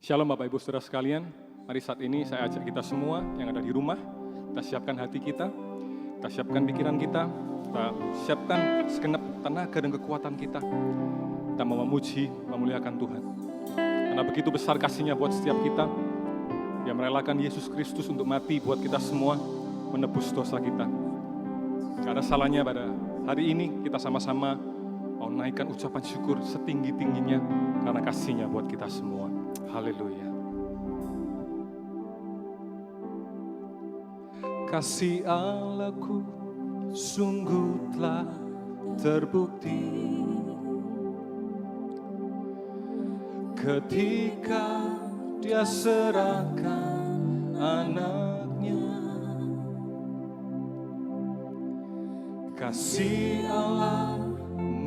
Shalom Bapak Ibu Saudara sekalian, mari saat ini saya ajak kita semua yang ada di rumah, kita siapkan hati kita siapkan pikiran kita siapkan segenap tenaga dan kekuatan kita mau memuji, memuliakan Tuhan. Karena begitu besar kasih-Nya buat setiap kita, Dia merelakan Yesus Kristus untuk mati buat kita semua, menebus dosa kita. Gak ada salahnya pada hari ini kita sama-sama mau naikkan ucapan syukur setinggi-tingginya karena kasih-Nya buat kita semua. Haleluya. Kasih Allahku sungguh telah terbukti ketika Dia serahkan anaknya. Kasih Allah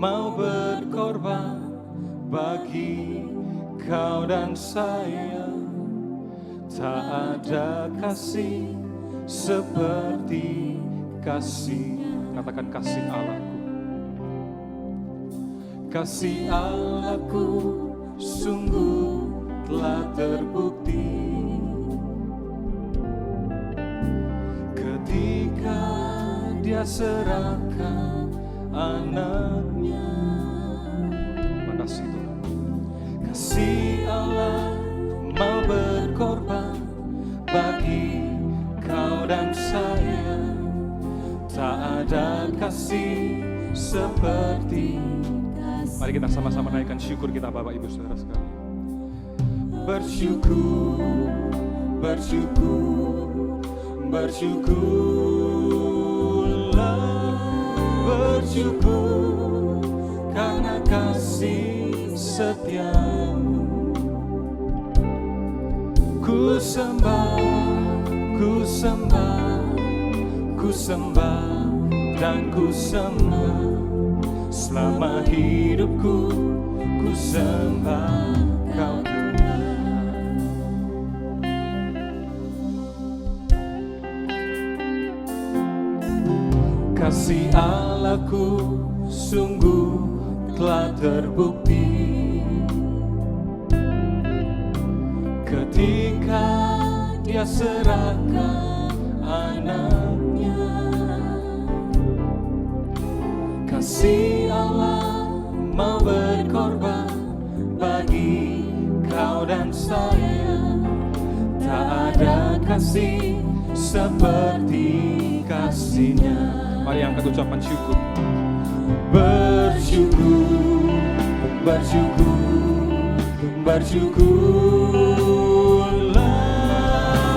mau berkorban bagi kau dan saya. Tak ada kasih seperti kasih, katakan kasih Allahku. Kasih Allahku sungguh telah terbukti ketika Dia serahkan anaknya. Makasih Tuhan. Kasih Allah mau berkorban bagi kau dan saya. Tak ada kasih seperti kasih. Mari kita sama-sama naikkan syukur kita Bapak Ibu Saudara sekalian. Bersyukur, bersyukur, bersyukurlah, bersyukur karena kasih setiamu. Ku sembah, ku sembah, ku sembah dan ku sembah. Selama hidupku ku sembah Kau Tuhan. Kasih Allahku sungguh telah terbukti ketika Dia serahkan anaknya. Kasih Allah mau berkorban bagi kau dan saya. Tak ada kasih seperti kasih-Nya. Mari angkat ucapan syukur. Bersyukur, bersyukur, bersyukurlah,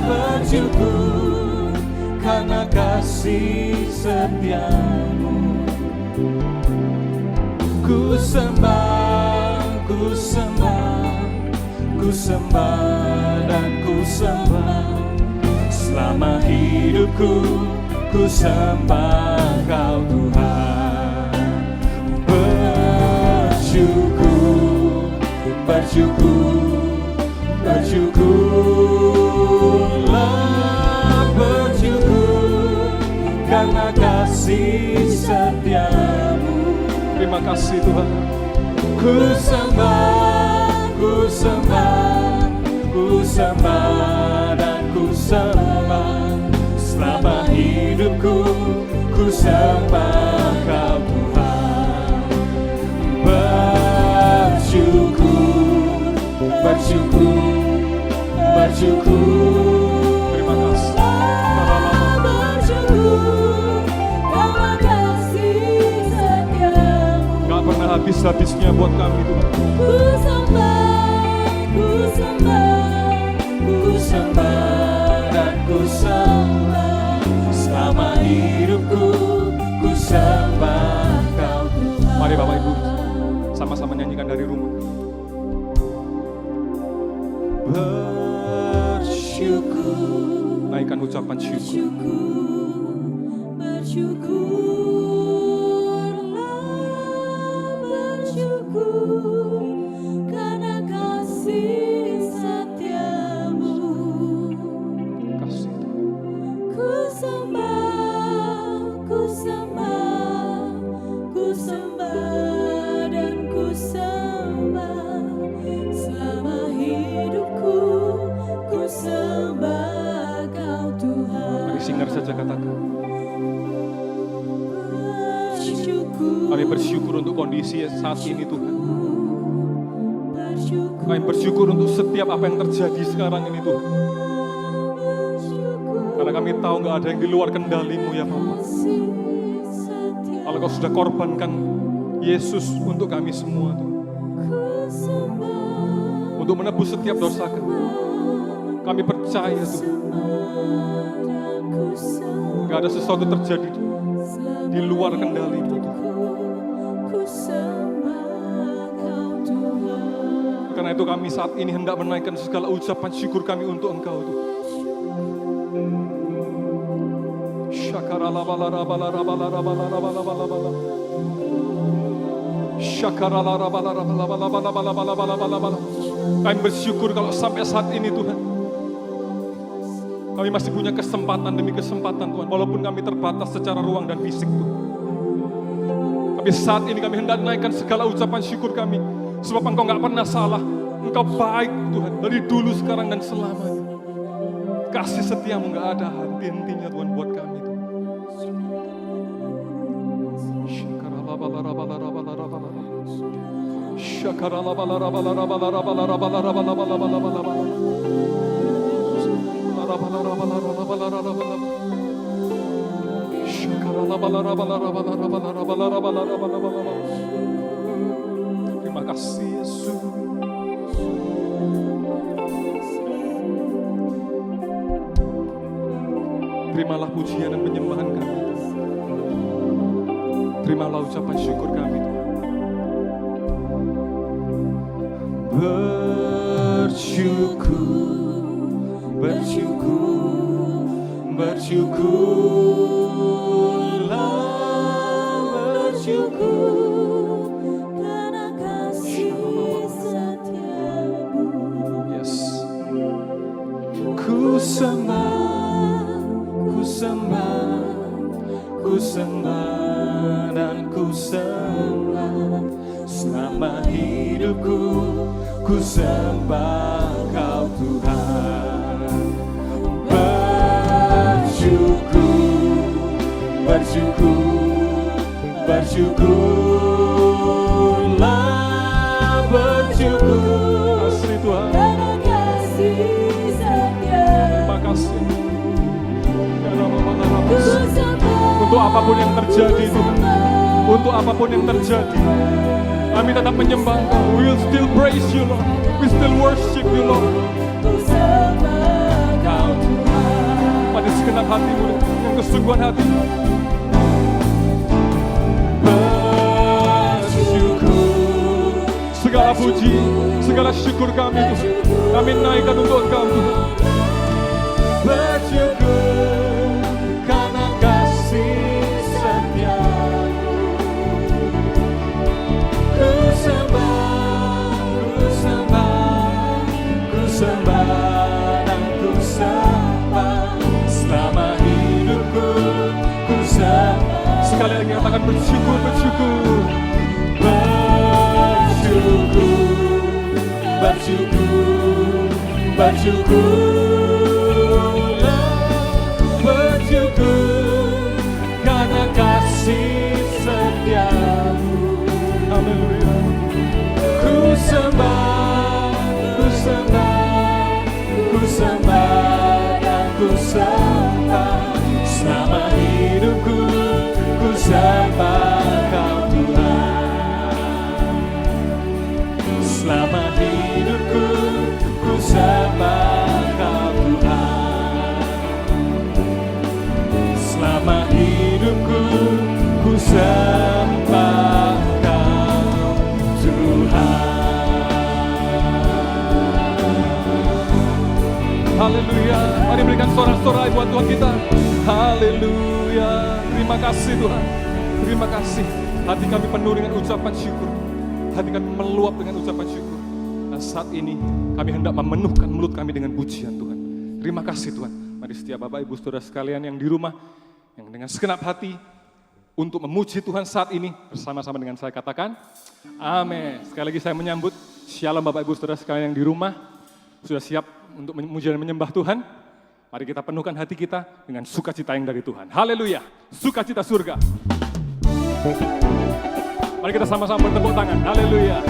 bersyukur karena kasih setiamu. Ku sembah, ku sembah, ku sembah dan ku sembah. Selama hidupku ku sembah Kau Tuhan. Bersyukur, bersyukur, bersyukurlah, bersyukur karena kasih setiamu. Terima kasih Tuhan. Ku sembah, ku sembah, ku sembah dan ku sembah. Selama hidupku ku sembah Kau Tuhan. Bersyukur, bersyukur, bersyukur. Terima kasih. Bersyukur karena kasih setiamu. Gak pernah habis-habisnya buat kami Tuhan. Ku sembah, ku sembah, ku sembah dan ku sembah. Selama hidupku ku sembah Kau Tuhan. Mari Bapak Ibu sama-sama nyanyikan dari rumah. Bersyukur, naikkan ucapan syukur. Bersyukurlah, bersyukur karena kasih setiamu. Kasih Ku sembah, ku sembah, ku sembah dan ku sembah. Selama hidupku saja katakan. bersyukur, Kami bersyukur untuk kondisi saat ini Tuhan. bersyukur, Kami bersyukur untuk setiap apa yang terjadi sekarang ini Tuhan. Karena kami tahu nggak ada yang di luar kendali-Mu ya Bapa. kasih setia Kalau Kau sudah korbankan Yesus untuk kami semua Tuhan. ku sembah, Untuk menebus setiap dosa kami. Kami percaya Tuhan. dan ku sembah. Nggak ada sesuatu terjadi di luar kendali-Mu Tuhan. Ku sembah Kau Tuhan. Karena itu kami saat ini hendak menaikkan segala ucapan syukur kami untuk Engkau Tuhan. Kami bersyukur kalau sampai saat ini Tuhan, kami masih punya kesempatan demi kesempatan Tuhan, walaupun kami terbatas secara ruang dan fisik Tuhan. Tapi saat ini kami hendak naikkan segala ucapan syukur kami, sebab Engkau nggak pernah salah, Engkau baik Tuhan, dari dulu, sekarang, dan selamanya. Kasih setiamu nggak ada henti-hentinya Tuhan buat kami Tuhan. Terima kasih Yesus. Terimalah pujian dan penyembahan kami. Terimalah ucapan syukur kami Tuhan. Bersyukur, bersyukur, bersyukurlah, Bersyukur karena kasih setiamu. Yes. Ku sembah, ku sembah, ku sembah dan ku sembah. Selama hidupku, ku sembah Kau Tuhan. Bersyukur, bersyukur, bersyukurlah, bersyukur. Asli Tuhan. Karena kasih setiamu. Terima kasih. Ku sembah, Untuk apapun yang terjadi ku Tuhan, sembah. untuk apapun yang terjadi, kami tetap menyembah Engkau. We will still praise you Lord. We still worship you Lord. Ku sembah Kau Tuhan. Pada segenap hatimu, yang kesungguhan hati. Bersyukur, segala puji, segala syukur kami Tuhan, kami naikkan untuk Engkau Tuhan. Bersyukur karena kasih setiamu. Ku sembah, ku sembah, ku sembah dan ku sembah. Selama hidupku, ku sembah. Sekali lagi katakan bersyukur, bersyukur. Bersyukur, bersyukur, bersyukurlah, bersyukur karena kasih setiamu. Haleluya. Ku sembah, ku sembah, ku sembah dan ku sembah. Selama hidupku, ku sembah Kau Tuhan. Selama hidupku, ku sembah Kau Tuhan. Selama hidupku, ku sembah Kau Tuhan. Haleluya. Mari berikan sorak-sorai buat Tuhan kita. Haleluya. Terima kasih Tuhan. Terima kasih. Hati kami penuh dengan ucapan syukur. Hati kami meluap dengan ucapan syukur. Dan saat ini kami hendak memenuhkan mulut kami dengan pujian Tuhan. Terima kasih Tuhan. Mari setiap Bapak Ibu Saudara sekalian yang di rumah, yang dengan segenap hati untuk memuji Tuhan saat ini, bersama-sama dengan saya katakan, amin. Sekali lagi saya menyambut, shalom Bapak Ibu Saudara sekalian yang di rumah, sudah siap untuk memuji dan menyembah Tuhan. Mari kita penuhkan hati kita dengan sukacita yang dari Tuhan. Haleluya, sukacita surga. Mari kita sama-sama bertepuk tangan. Haleluya.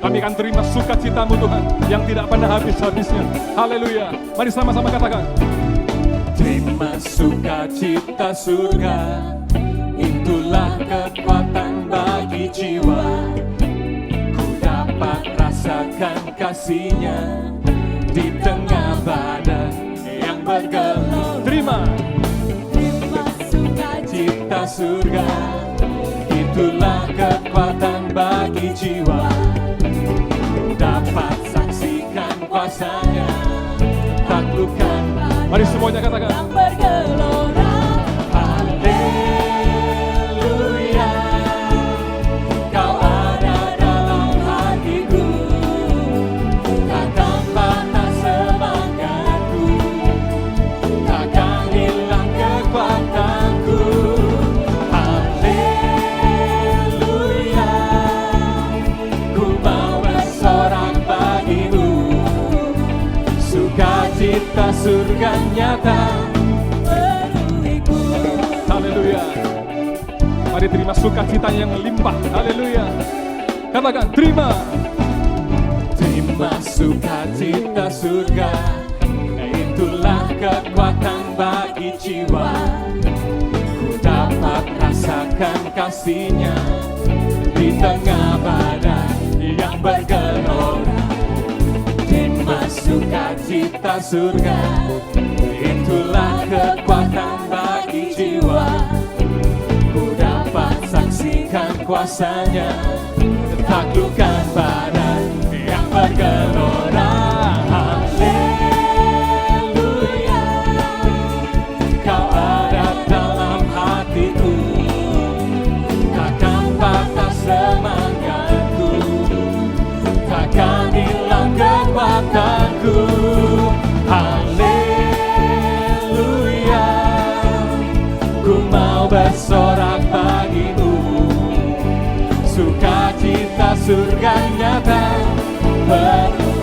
Kami akan terima sukacitamu Tuhan yang tidak pernah habis-habisnya. Haleluya. Mari sama-sama katakan. Terima sukacita surga, itulah kekuatan bagi jiwa. Ku dapat rasakan kasih-Nya di tengah badai yang bergelora. Terima sukacita surga, itulah kekuatan bagi jiwa. Dapat saksikan kuasa-Nya, taklukkan. Mari semuanya katakan. Yang bergelora. Haleluya, Kau ada dalam hatiku, takkan patah semangatku, takkan hilang kekuatanku. Haleluya, ku mau bersorak bagimu, sukacita surga nyata penuhiku. Haleluya. Mari terima sukacita yang limpah. Haleluya. Katakan, terima. Terima sukacita surga, itulah kekuatan bagi jiwa. Ku dapat rasakan kasih-Nya di tengah badai yang bergelora. Terima sukacita surga, itulah kekuatan bagi jiwa. Ku dapat saksikan kuasa-Nya, taklukkan badai yang bergelora. Haleluya, Kau ada dalam hatiku, takkan patah semangatku, takkan hilang kekuatanku. Haleluya, ku mau bersorak bagimu, sukacita surga nyata.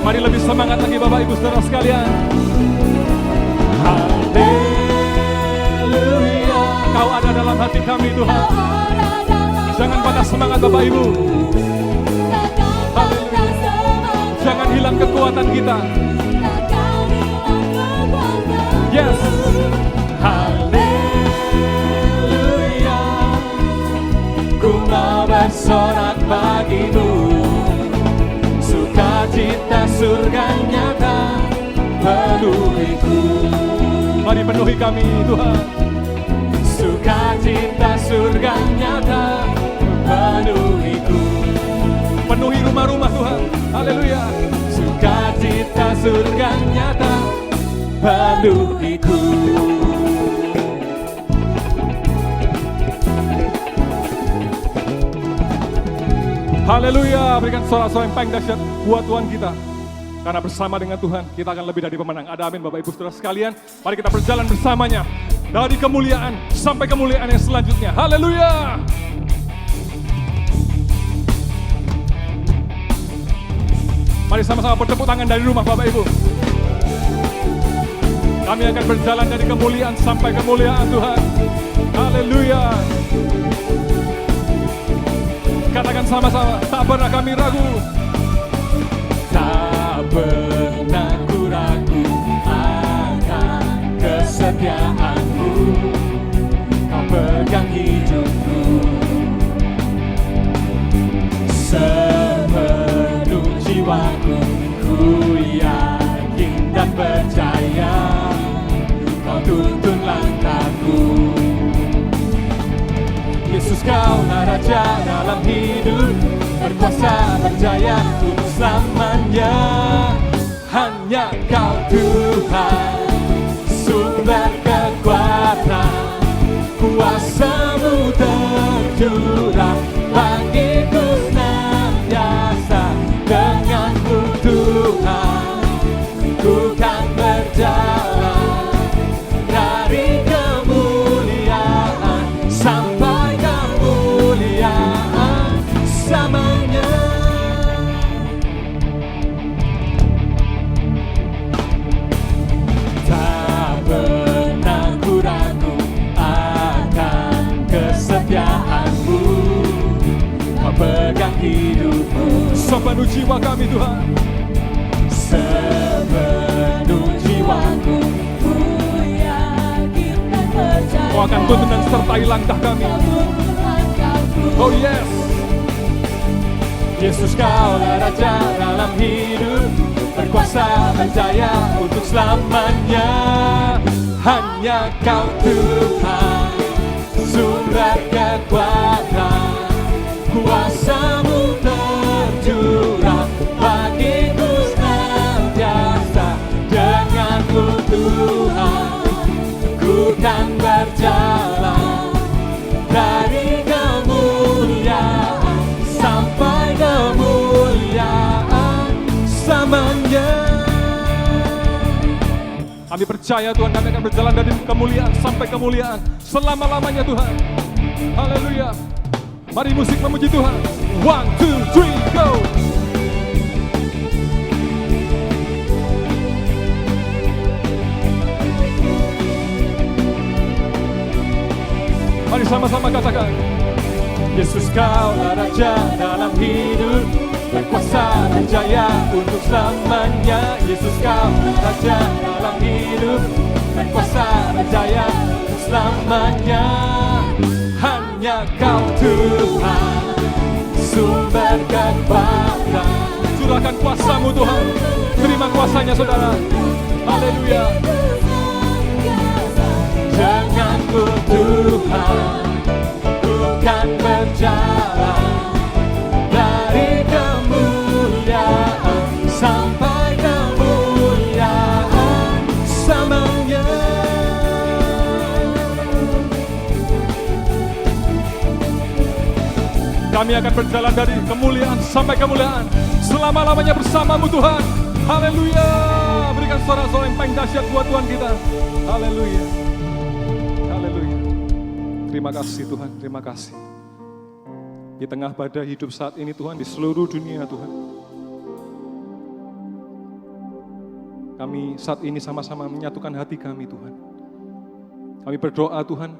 Mari lebih semangat lagi Bapak Ibu Saudara sekalian. Haleluya, Kau ada dalam hati kami Tuhan. Jangan patah semangat Bapak Ibu. Jangan hilang kekuatan kita. Yes. Haleluya, ku mau bersorak bagimu, sukacita surga nyata penuhiku. Mari penuhi kami Tuhan. Sukacita surga nyata penuhiku. Penuhi rumah-rumah Tuhan. Haleluya. Sukacita surga nyata penuhiku. Haleluya. Berikan suara-suara yang paling dahsyat buat Tuhan kita. Karena bersama dengan Tuhan kita akan lebih dari pemenang. Ada amin Bapak Ibu Saudara sekalian. Mari kita berjalan bersamanya dari kemuliaan sampai kemuliaan yang selanjutnya. Haleluya. Mari sama-sama bertepuk tangan dari rumah Bapak Ibu. Kami akan berjalan dari kemuliaan sampai kemuliaan Tuhan. Haleluya. Katakan sama-sama, tak pernah kami ragu. Tak pernah ku ragu akan kesetiaan-Mu. Kau pegang hidupku sepenuh jiwaku. Ku yakin dan percaya Kau tuntun langkahku. Yesus, Kaulah Raja dalam hidup, berkuasa berjaya untuk selamanya. Hanya Kau Tuhan, sumber kekuatan, kuasa-Mu tercurah bagiku senantiasa. Denganmu Tuhan, ku kan berjalan dari kemuliaan sampai kemuliaan samanya. sepenuh jiwa kami Tuhan. Sepenuh jiwaku, ku yakin dan percaya. Kau akan tuntun dan sertai langkah kami. Kau tuntun langkahku. Oh yes. Yesus Kaulah Raja dalam hidup, berkuasa berjaya untuk selamanya. Hanya Kau Tuhan, sumber kekuatan, kuasa-Mu tercurah bagiku senantiasa. Dengan-Mu Tuhan, ku kan berjalan dari kemuliaan sampai kemuliaan samanya. Kami percaya Tuhan, kami akan berjalan dari kemuliaan sampai kemuliaan selama-lamanya Tuhan. Haleluya. Mari musik memuji Tuhan. 1, 2, 3, go. Mari sama-sama katakan. Yesus Kaulah Raja dalam hidup, berkuasa berjaya untuk selamanya. Yesus Kaulah Raja dalam hidup, berkuasa berjaya untuk selamanya. Hanya Kau Tuhan, sumber kekuatan. Curahkan kuasa-Mu Tuhan. Terima kuasanya saudara. Haleluya. Dengan-Mu Tuhan, ku kan berjalan dari kemuliaan sampai kemuliaan samanya. Kami akan berjalan dari kemuliaan sampai kemuliaan selama-lamanya bersama-Mu Tuhan. Haleluya. Berikan suara-suara yang paling dahsyat buat Tuhan kita. Haleluya. Haleluya. Terima kasih Tuhan, terima kasih. Di tengah badai hidup saat ini Tuhan, di seluruh dunia Tuhan, kami saat ini sama-sama menyatukan hati kami Tuhan. Kami berdoa Tuhan,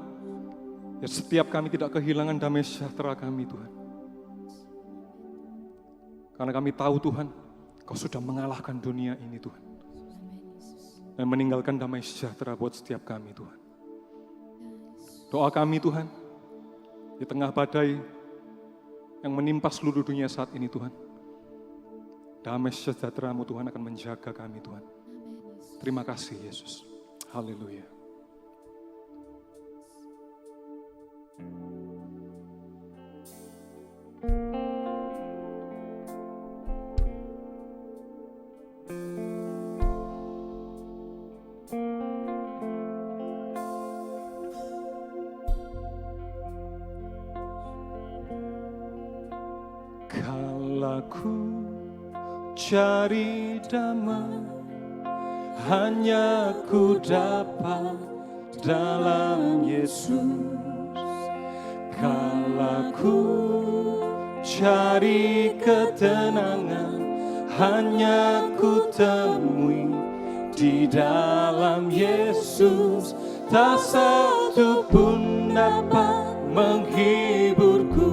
ya setiap kami tidak kehilangan damai sejahtera kami Tuhan. Karena kami tahu Tuhan, Kau sudah mengalahkan dunia ini Tuhan. Dan meninggalkan damai sejahtera buat setiap kami Tuhan. Doa kami Tuhan, di tengah badai yang menimpa seluruh dunia saat ini Tuhan, damai sejahtera-Mu Tuhan akan menjaga kami Tuhan. Terima kasih Yesus. Haleluya. Kalaku cari damai, hanya ku dapat dalam Yesus. Kalaku cari ketenangan, hanya ku temui di dalam Yesus. Tak satu pun dapat menghiburku,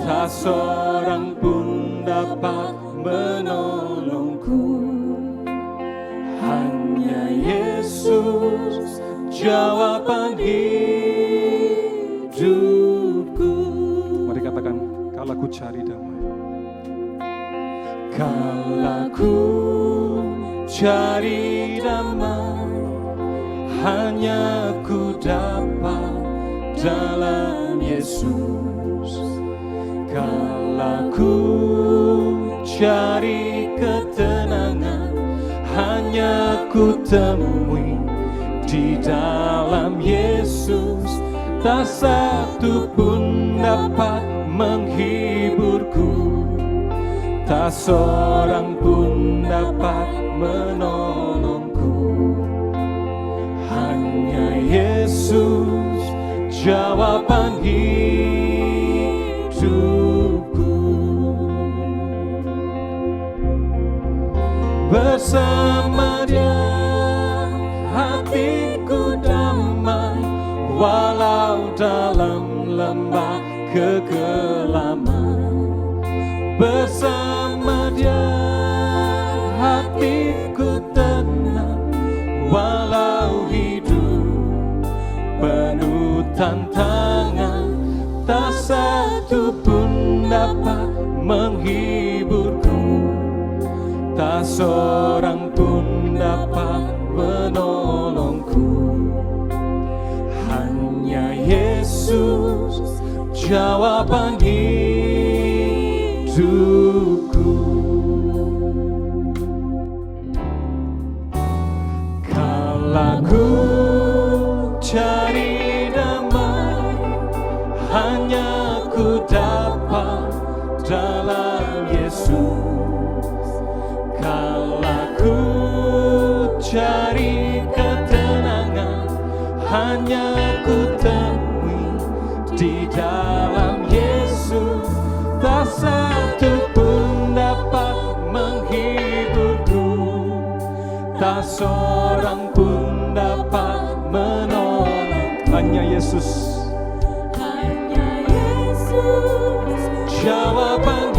tak seorang pun dapat menolongku. Hanya Yesus jawaban hidupku. Mari katakan, kalau ku cari damai. Kalau ku cari damai, hanya ku dapat dalam Yesus. Kalau ku cari ketenangan, hanya ku temui di dalam Yesus. Tak satu pun dapat menghiburku, tak seorang pun dapat menolongku. Hanya Yesus jawaban hidupku. Bersama Dia hatiku damai, walau dalam lembah kegelapan. bersama Dia hatiku tenang, walau hidup penuh tantangan, tak satu pun dapat menghiburku, tak seorang pun dapat menolongku. Hanya Yesus jawaban hidupku. Kala ku cari damai, hanya ku dapat dalam Yesus. Kala ku cari ketenangan, hanya ku temui di dalam Yesus. Tak satu pun dapat menghiburku, tak seorang pun dapat menolong. Hanya Yesus, Hanya Yesus jawaban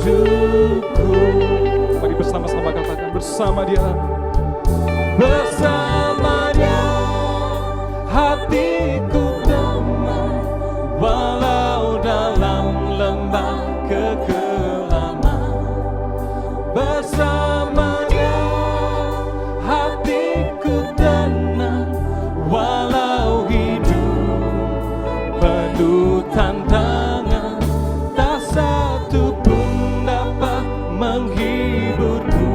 hidupku. Mari bersama-sama katakan, bersama Dia. Bersama Dia hatiku damai, walau dalam lembah kekelaman. Bersama Dia hatiku tenang, walau hidup penuh tantangan, tak satu pun dapat menghiburku,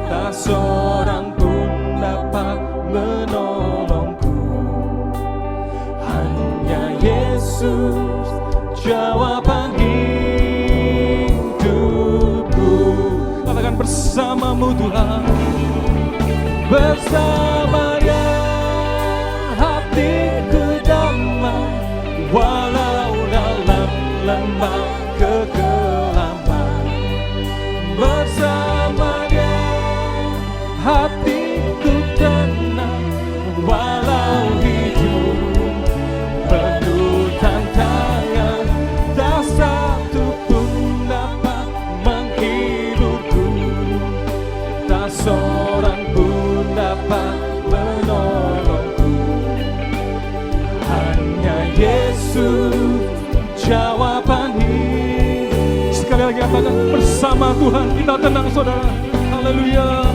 tak seorang pun dapat menolongku. Hanya Yesus jawaban hidupku. Katakan, bersamamu Tuhan, bersama Dia hatiku damai, walau dalam lembah kegelapan. Bersama Dia hatiku tenang, walau hidup penuh tantangan, tak satu pun dapat menghiburku, tak seorang pun dapat menolongku. Hanya Yesus jawaban hidup. Sekali lagi katakan, bersama Tuhan kita tenang saudara. Haleluya.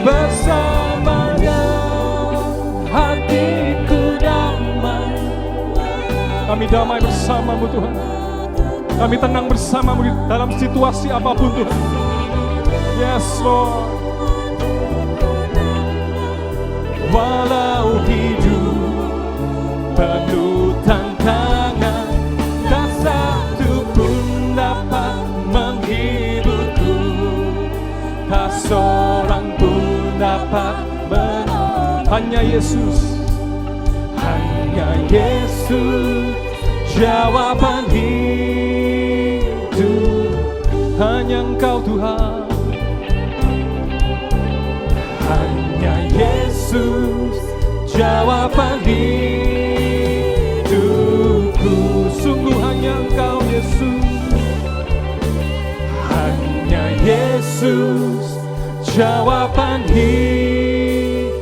Bersama Dia hatiku damai. Kami damai bersamamu Tuhan. Kami tenang bersamamu di dalam situasi apapun Tuhan. Yes Lord. Walau hidup penuh tantangan, tak satu pun dapat menghiburku, tak seorang pun dapat menolong. Hanya Yesus. Hanya Yesus jawaban hidup. Hanya Engkau Tuhan. Hanya Yesus jawaban hidupku. Sungguh hanya Engkau Yesus. Hanya Yesus jawaban hidupku.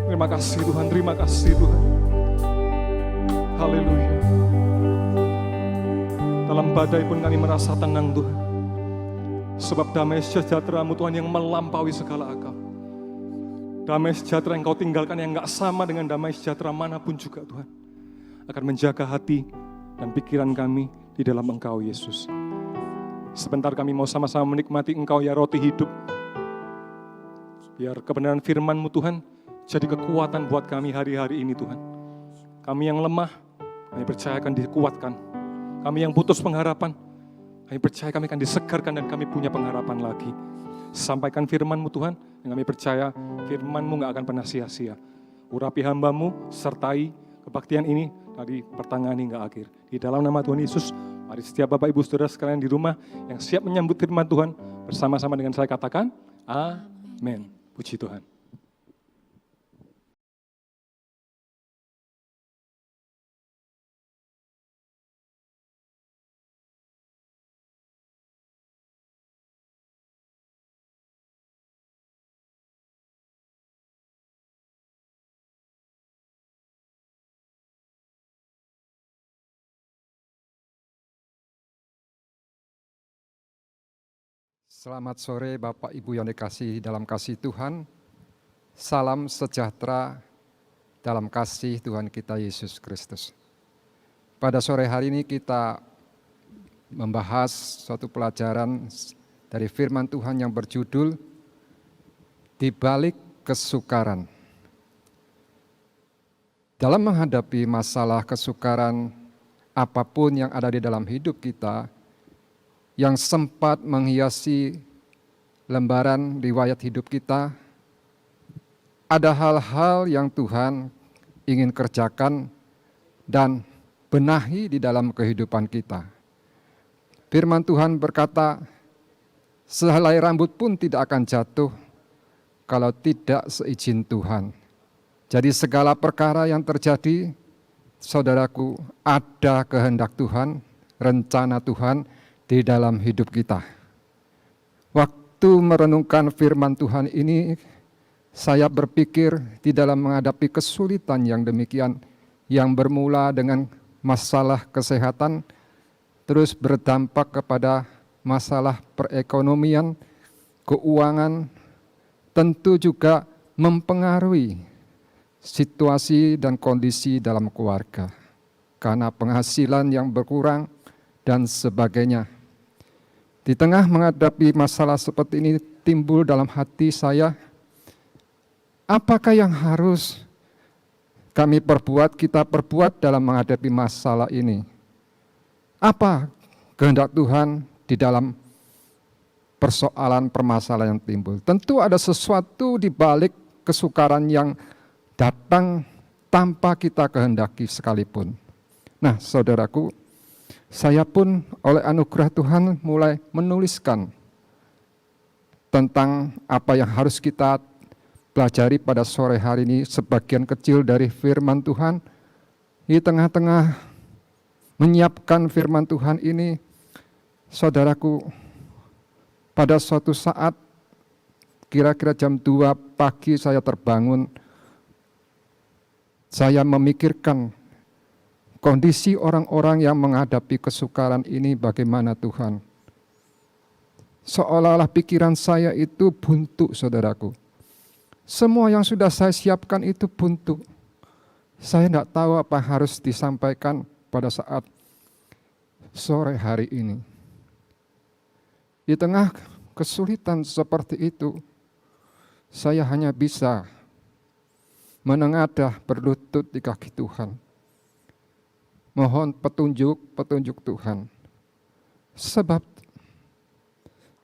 Terima kasih Tuhan, terima kasih Tuhan. Haleluya. Dalam badai pun kami merasa tenang Tuhan. Sebab damai sejahtera-Mu Tuhan yang melampaui segala akal. Damai sejahtera yang Kau tinggalkan yang gak sama dengan damai sejahtera manapun juga Tuhan. Akan menjaga hati dan pikiran kami di dalam Engkau Yesus. Sebentar kami mau sama-sama menikmati Engkau ya roti hidup. Biar kebenaran firman-Mu Tuhan jadi kekuatan buat kami hari-hari ini Tuhan. Kami yang lemah, kami percaya akan dikuatkan. Kami yang putus pengharapan, kami percaya kami akan disegarkan dan kami punya pengharapan lagi. Sampaikan firman-Mu Tuhan, yang kami percaya firman-Mu gak akan pernah sia-sia. Urapi hamba-Mu, sertai kebaktian ini dari pertengahan hingga akhir. Di dalam nama Tuhan Yesus, mari setiap Bapak Ibu Saudara sekalian di rumah yang siap menyambut firman Tuhan, bersama-sama dengan saya katakan, Amin. Puji Tuhan. Selamat sore Bapak Ibu yang dikasihi dalam kasih Tuhan. Salam sejahtera dalam kasih Tuhan kita Yesus Kristus. Pada sore hari ini kita membahas suatu pelajaran dari firman Tuhan yang berjudul Di Balik Kesukaran. Dalam menghadapi masalah kesukaran apapun yang ada di dalam hidup kita, yang sempat menghiasi lembaran riwayat hidup kita, ada hal-hal yang Tuhan ingin kerjakan dan benahi di dalam kehidupan kita. Firman Tuhan berkata, sehelai rambut pun tidak akan jatuh kalau tidak seizin Tuhan. Jadi segala perkara yang terjadi, saudaraku, ada kehendak Tuhan, rencana Tuhan di dalam hidup kita. Waktu merenungkan firman Tuhan ini, saya berpikir di dalam menghadapi kesulitan yang demikian, yang bermula dengan masalah kesehatan, terus berdampak kepada masalah perekonomian, keuangan, tentu juga mempengaruhi situasi dan kondisi dalam keluarga. Karena penghasilan yang berkurang dan sebagainya. Di tengah menghadapi masalah seperti ini timbul dalam hati saya, apakah yang harus kita perbuat dalam menghadapi masalah ini? Apa kehendak Tuhan di dalam permasalahan yang timbul? Tentu ada sesuatu di balik kesukaran yang datang tanpa kita kehendaki sekalipun. Nah, saudaraku, saya pun oleh anugerah Tuhan mulai menuliskan tentang apa yang harus kita pelajari pada sore hari ini, sebagian kecil dari firman Tuhan. Di tengah-tengah menyiapkan firman Tuhan ini, saudaraku, pada suatu saat kira-kira jam 2 pagi saya terbangun, saya memikirkan kondisi orang-orang yang menghadapi kesukaran ini bagaimana Tuhan. Seolah-olah pikiran saya itu buntu, saudaraku. Semua yang sudah saya siapkan itu buntu. Saya tidak tahu apa harus disampaikan pada saat sore hari ini. Di tengah kesulitan seperti itu, saya hanya bisa menengadah berlutut di kaki Tuhan. Mohon petunjuk Tuhan. Sebab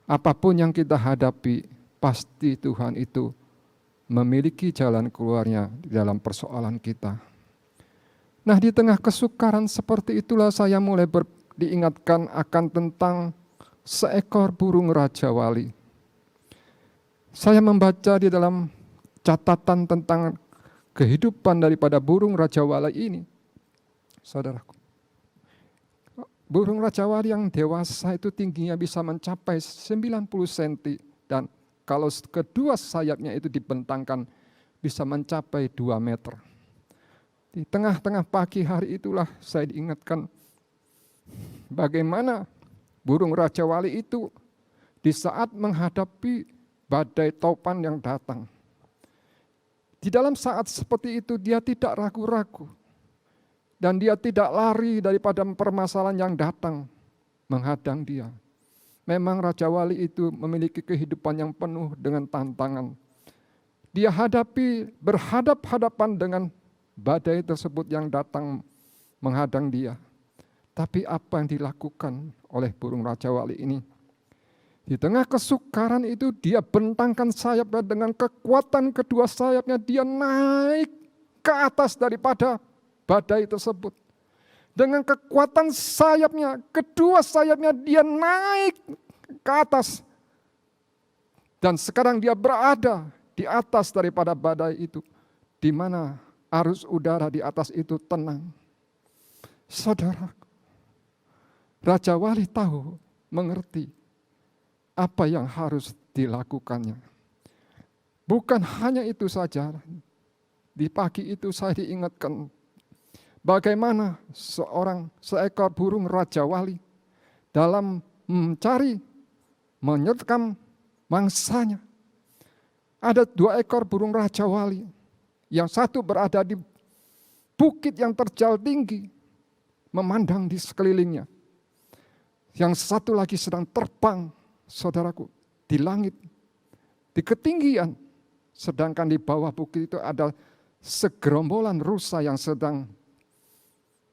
apapun yang kita hadapi, pasti Tuhan itu memiliki jalan keluarnya di dalam persoalan kita. Nah, di tengah kesukaran seperti itulah saya mulai diingatkan akan tentang seekor burung Raja Wali. Saya membaca di dalam catatan tentang kehidupan daripada burung Raja Wali ini. Saudaraku, burung Raja Wali yang dewasa itu tingginya bisa mencapai 90 cm dan kalau kedua sayapnya itu dibentangkan bisa mencapai 2 meter. Di tengah-tengah pagi hari itulah saya diingatkan bagaimana burung Raja Wali itu di saat menghadapi badai topan yang datang. Di dalam saat seperti itu dia tidak ragu-ragu. Dan dia tidak lari daripada permasalahan yang datang menghadang dia. Memang Raja Wali itu memiliki kehidupan yang penuh dengan tantangan. Dia berhadap-hadapan dengan badai tersebut yang datang menghadang dia. Tapi apa yang dilakukan oleh burung Raja Wali ini? Di tengah kesukaran itu dia bentangkan sayapnya dengan kekuatan kedua sayapnya. Dia naik ke atas daripada badai tersebut. Dengan kekuatan sayapnya, kedua sayapnya dia naik ke atas. Dan sekarang dia berada di atas daripada badai itu. Di mana arus udara di atas itu tenang. Saudara, Raja Wali tahu, mengerti apa yang harus dilakukannya. Bukan hanya itu saja. Di pagi itu saya diingatkan bagaimana seekor burung Raja Wali dalam mencari menerkam mangsanya. Ada 2 ekor burung Raja Wali. Yang satu berada di bukit yang terjal tinggi, memandang di sekelilingnya. Yang satu lagi sedang terbang, saudaraku, di langit, di ketinggian. Sedangkan di bawah bukit itu ada segerombolan rusa yang sedang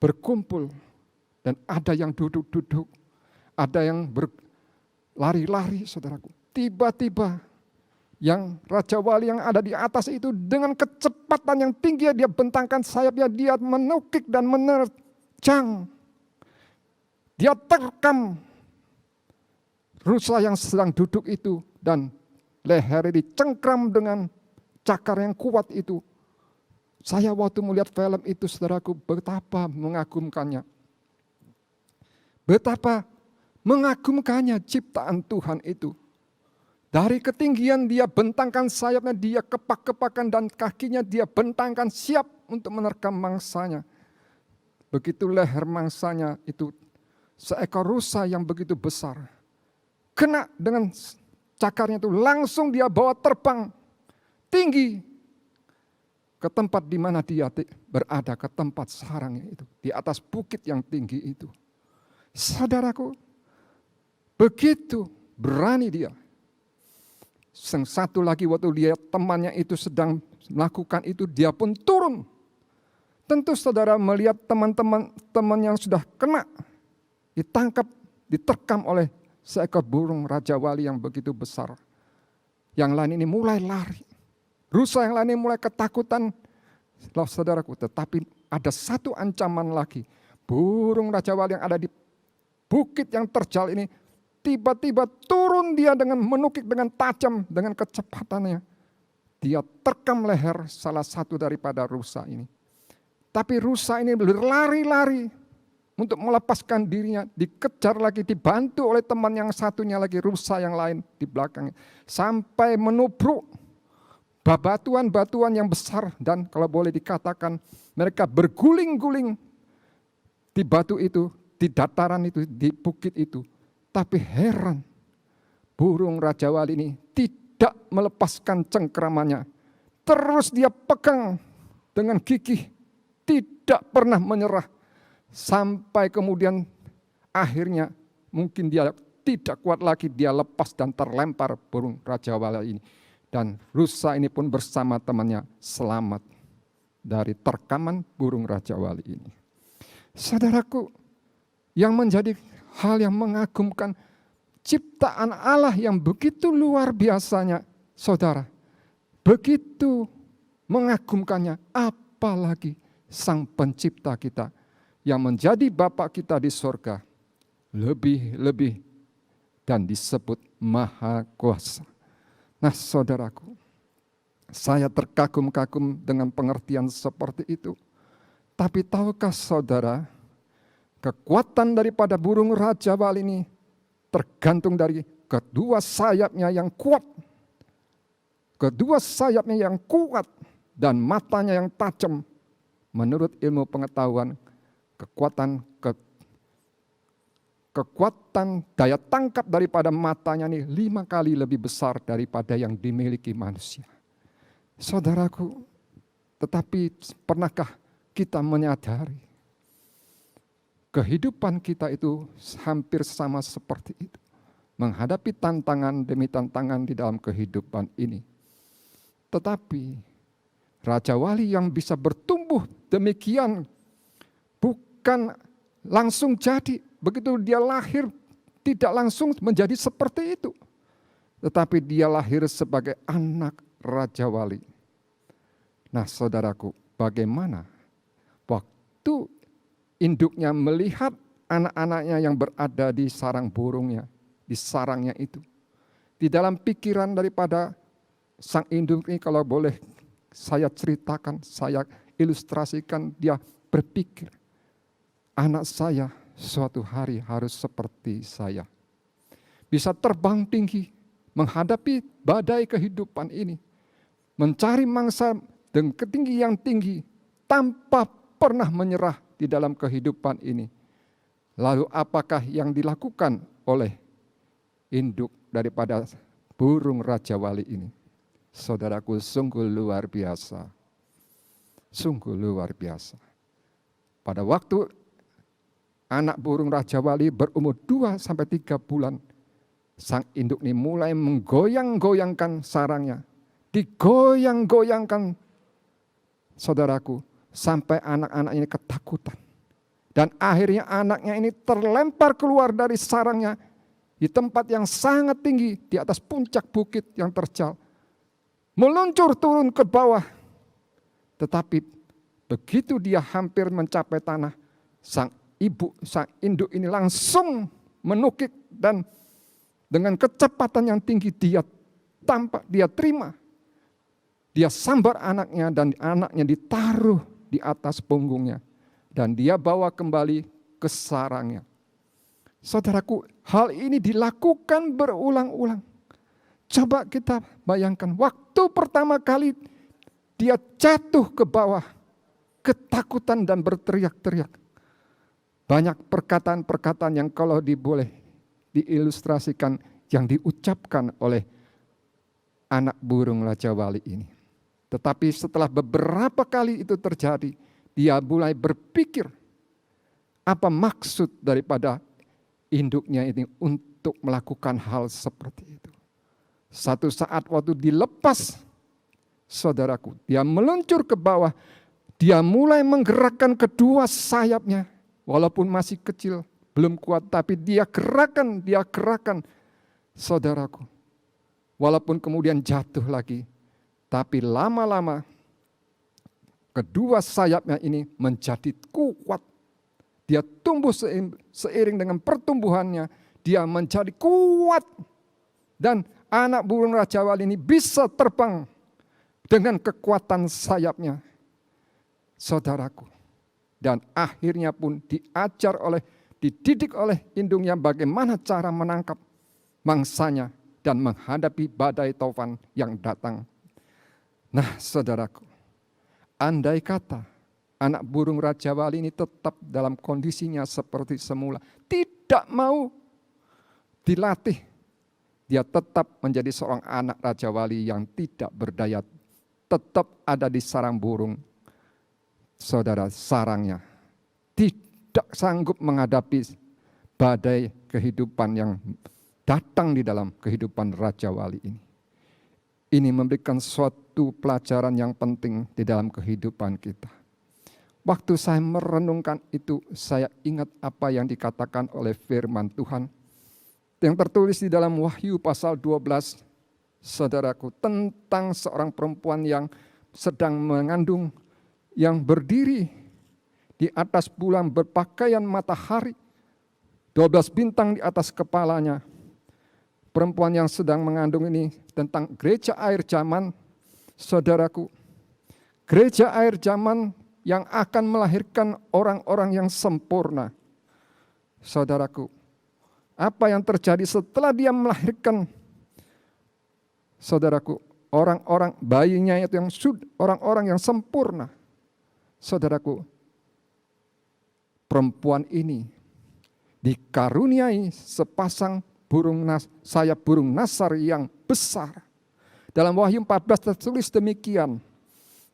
berkumpul. Dan ada yang duduk-duduk, ada yang berlari-lari, saudaraku. Tiba-tiba yang Raja Wali yang ada di atas itu dengan kecepatan yang tinggi dia bentangkan sayapnya, dia menukik dan menerjang. Dia terkam rusa yang sedang duduk itu dan lehernya dicengkram dengan cakar yang kuat itu. Saya waktu melihat film itu, saudaraku, betapa mengagumkannya. Betapa mengagumkannya ciptaan Tuhan itu. Dari ketinggian dia bentangkan sayapnya, dia kepak-kepakan dan kakinya dia bentangkan siap untuk menerkam mangsanya. Begitu leher mangsanya itu seekor rusa yang begitu besar. Kena dengan cakarnya itu langsung dia bawa terbang tinggi ke tempat di mana dia berada, ke tempat sarangnya itu. Di atas bukit yang tinggi itu. Saudaraku, begitu berani dia. Yang satu lagi waktu lihat temannya itu sedang melakukan itu, dia pun turun. Tentu saudara melihat teman-teman yang sudah kena, ditangkap, diterkam oleh seekor burung Raja Wali yang begitu besar. Yang lain ini mulai lari. Rusa yang lain ini mulai ketakutan. Saudaraku, tetapi ada satu ancaman lagi. Burung Raja Wali yang ada di bukit yang terjal ini, tiba-tiba turun dia dengan menukik dengan tajam, dengan kecepatannya. Dia terkam leher salah satu daripada rusa ini. Tapi rusa ini berlari-lari untuk melepaskan dirinya, dikejar lagi, dibantu oleh teman yang satunya lagi, rusa yang lain di belakangnya. Sampai menubruk batuan-batuan yang besar dan kalau boleh dikatakan mereka berguling-guling di batu itu, di dataran itu, di bukit itu. Tapi heran, burung Raja Wali ini tidak melepaskan cengkeramannya. Terus dia pegang dengan gigih, tidak pernah menyerah. Sampai kemudian akhirnya mungkin dia tidak kuat lagi, dia lepas dan terlempar burung Raja Wali ini. Dan rusa ini pun bersama temannya selamat dari terkaman burung Raja Wali ini. Saudaraku, yang menjadi hal yang mengagumkan, ciptaan Allah yang begitu luar biasanya, saudara. Begitu mengagumkannya, apalagi Sang Pencipta kita yang menjadi Bapa kita di sorga. Lebih-lebih dan disebut Maha Kuasa. Nah saudaraku, saya terkagum-kagum dengan pengertian seperti itu. Tapi tahukah saudara, kekuatan daripada burung Raja Wali ini tergantung dari kedua sayapnya yang kuat. Kedua sayapnya yang kuat dan matanya yang tajam. Menurut ilmu pengetahuan, kekuatan daya tangkap daripada matanya ini 5 kali lebih besar daripada yang dimiliki manusia. Saudaraku, tetapi pernahkah kita menyadari kehidupan kita itu hampir sama seperti itu. Menghadapi tantangan demi tantangan di dalam kehidupan ini. Tetapi Raja Wali yang bisa bertumbuh demikian bukan langsung jadi. Begitu dia lahir tidak langsung menjadi seperti itu. Tetapi dia lahir sebagai anak Raja Wali. Nah saudaraku, bagaimana waktu induknya melihat anak-anaknya yang berada di sarang burungnya, di sarangnya itu. Di dalam pikiran daripada sang induk ini, kalau boleh saya ceritakan, saya ilustrasikan, dia berpikir, anak saya suatu hari harus seperti saya. Bisa terbang tinggi, menghadapi badai kehidupan ini, mencari mangsa dengan ketinggian yang tinggi, tanpa pernah menyerah di dalam kehidupan ini. Lalu apakah yang dilakukan oleh induk daripada burung Raja Wali ini. Saudaraku, sungguh luar biasa. Sungguh luar biasa. Pada waktu anak burung Raja Wali berumur 2-3 bulan, sang induk ini mulai menggoyang-goyangkan sarangnya. Digoyang-goyangkan, saudaraku, sampai anak-anak ini ketakutan. Dan akhirnya anaknya ini terlempar keluar dari sarangnya di tempat yang sangat tinggi, di atas puncak bukit yang terjal. Meluncur turun ke bawah. Tetapi begitu dia hampir mencapai tanah, sang induk ini langsung menukik dan dengan kecepatan yang tinggi dia terima. Dia sambar anaknya dan anaknya ditaruh di atas punggungnya. Dan dia bawa kembali ke sarangnya. Saudaraku, hal ini dilakukan berulang-ulang. Coba kita bayangkan, waktu pertama kali dia jatuh ke bawah, ketakutan dan berteriak-teriak. Banyak perkataan-perkataan yang kalau boleh diilustrasikan yang diucapkan oleh anak burung Raja Wali ini. Tetapi setelah beberapa kali itu terjadi, dia mulai berpikir apa maksud daripada induknya ini untuk melakukan hal seperti itu. Satu saat waktu dilepas, saudaraku, dia meluncur ke bawah, dia mulai menggerakkan kedua sayapnya, walaupun masih kecil, belum kuat, tapi dia gerakan, saudaraku. Walaupun kemudian jatuh lagi, tapi lama-lama kedua sayapnya ini menjadi kuat. Dia tumbuh seiring dengan pertumbuhannya, dia menjadi kuat. Dan anak burung Raja Wali ini bisa terbang dengan kekuatan sayapnya. Saudaraku. Dan akhirnya pun dididik oleh induknya bagaimana cara menangkap mangsanya dan menghadapi badai taufan yang datang. Nah, saudaraku, andai kata anak burung Raja Wali ini tetap dalam kondisinya seperti semula, tidak mau dilatih, dia tetap menjadi seorang anak Raja Wali yang tidak berdaya, tetap ada di sarang burung. Saudara, sarangnya tidak sanggup menghadapi badai kehidupan yang datang di dalam kehidupan Raja Wali ini. Ini memberikan suatu pelajaran yang penting di dalam kehidupan kita. Waktu saya merenungkan itu, saya ingat apa yang dikatakan oleh firman Tuhan yang tertulis di dalam Wahyu pasal 12, saudaraku, tentang seorang perempuan yang sedang mengandung, yang berdiri di atas bulan berpakaian matahari, 12 bintang di atas kepalanya. Perempuan yang sedang mengandung ini tentang gereja akhir zaman, saudaraku. Gereja akhir zaman yang akan melahirkan orang-orang yang sempurna. Saudaraku, apa yang terjadi setelah dia melahirkan, saudaraku, orang-orang bayinya itu yang orang-orang yang sempurna. Saudaraku, perempuan ini dikaruniai sepasang sayap burung nasar yang besar. Dalam Wahyu 14 tertulis demikian.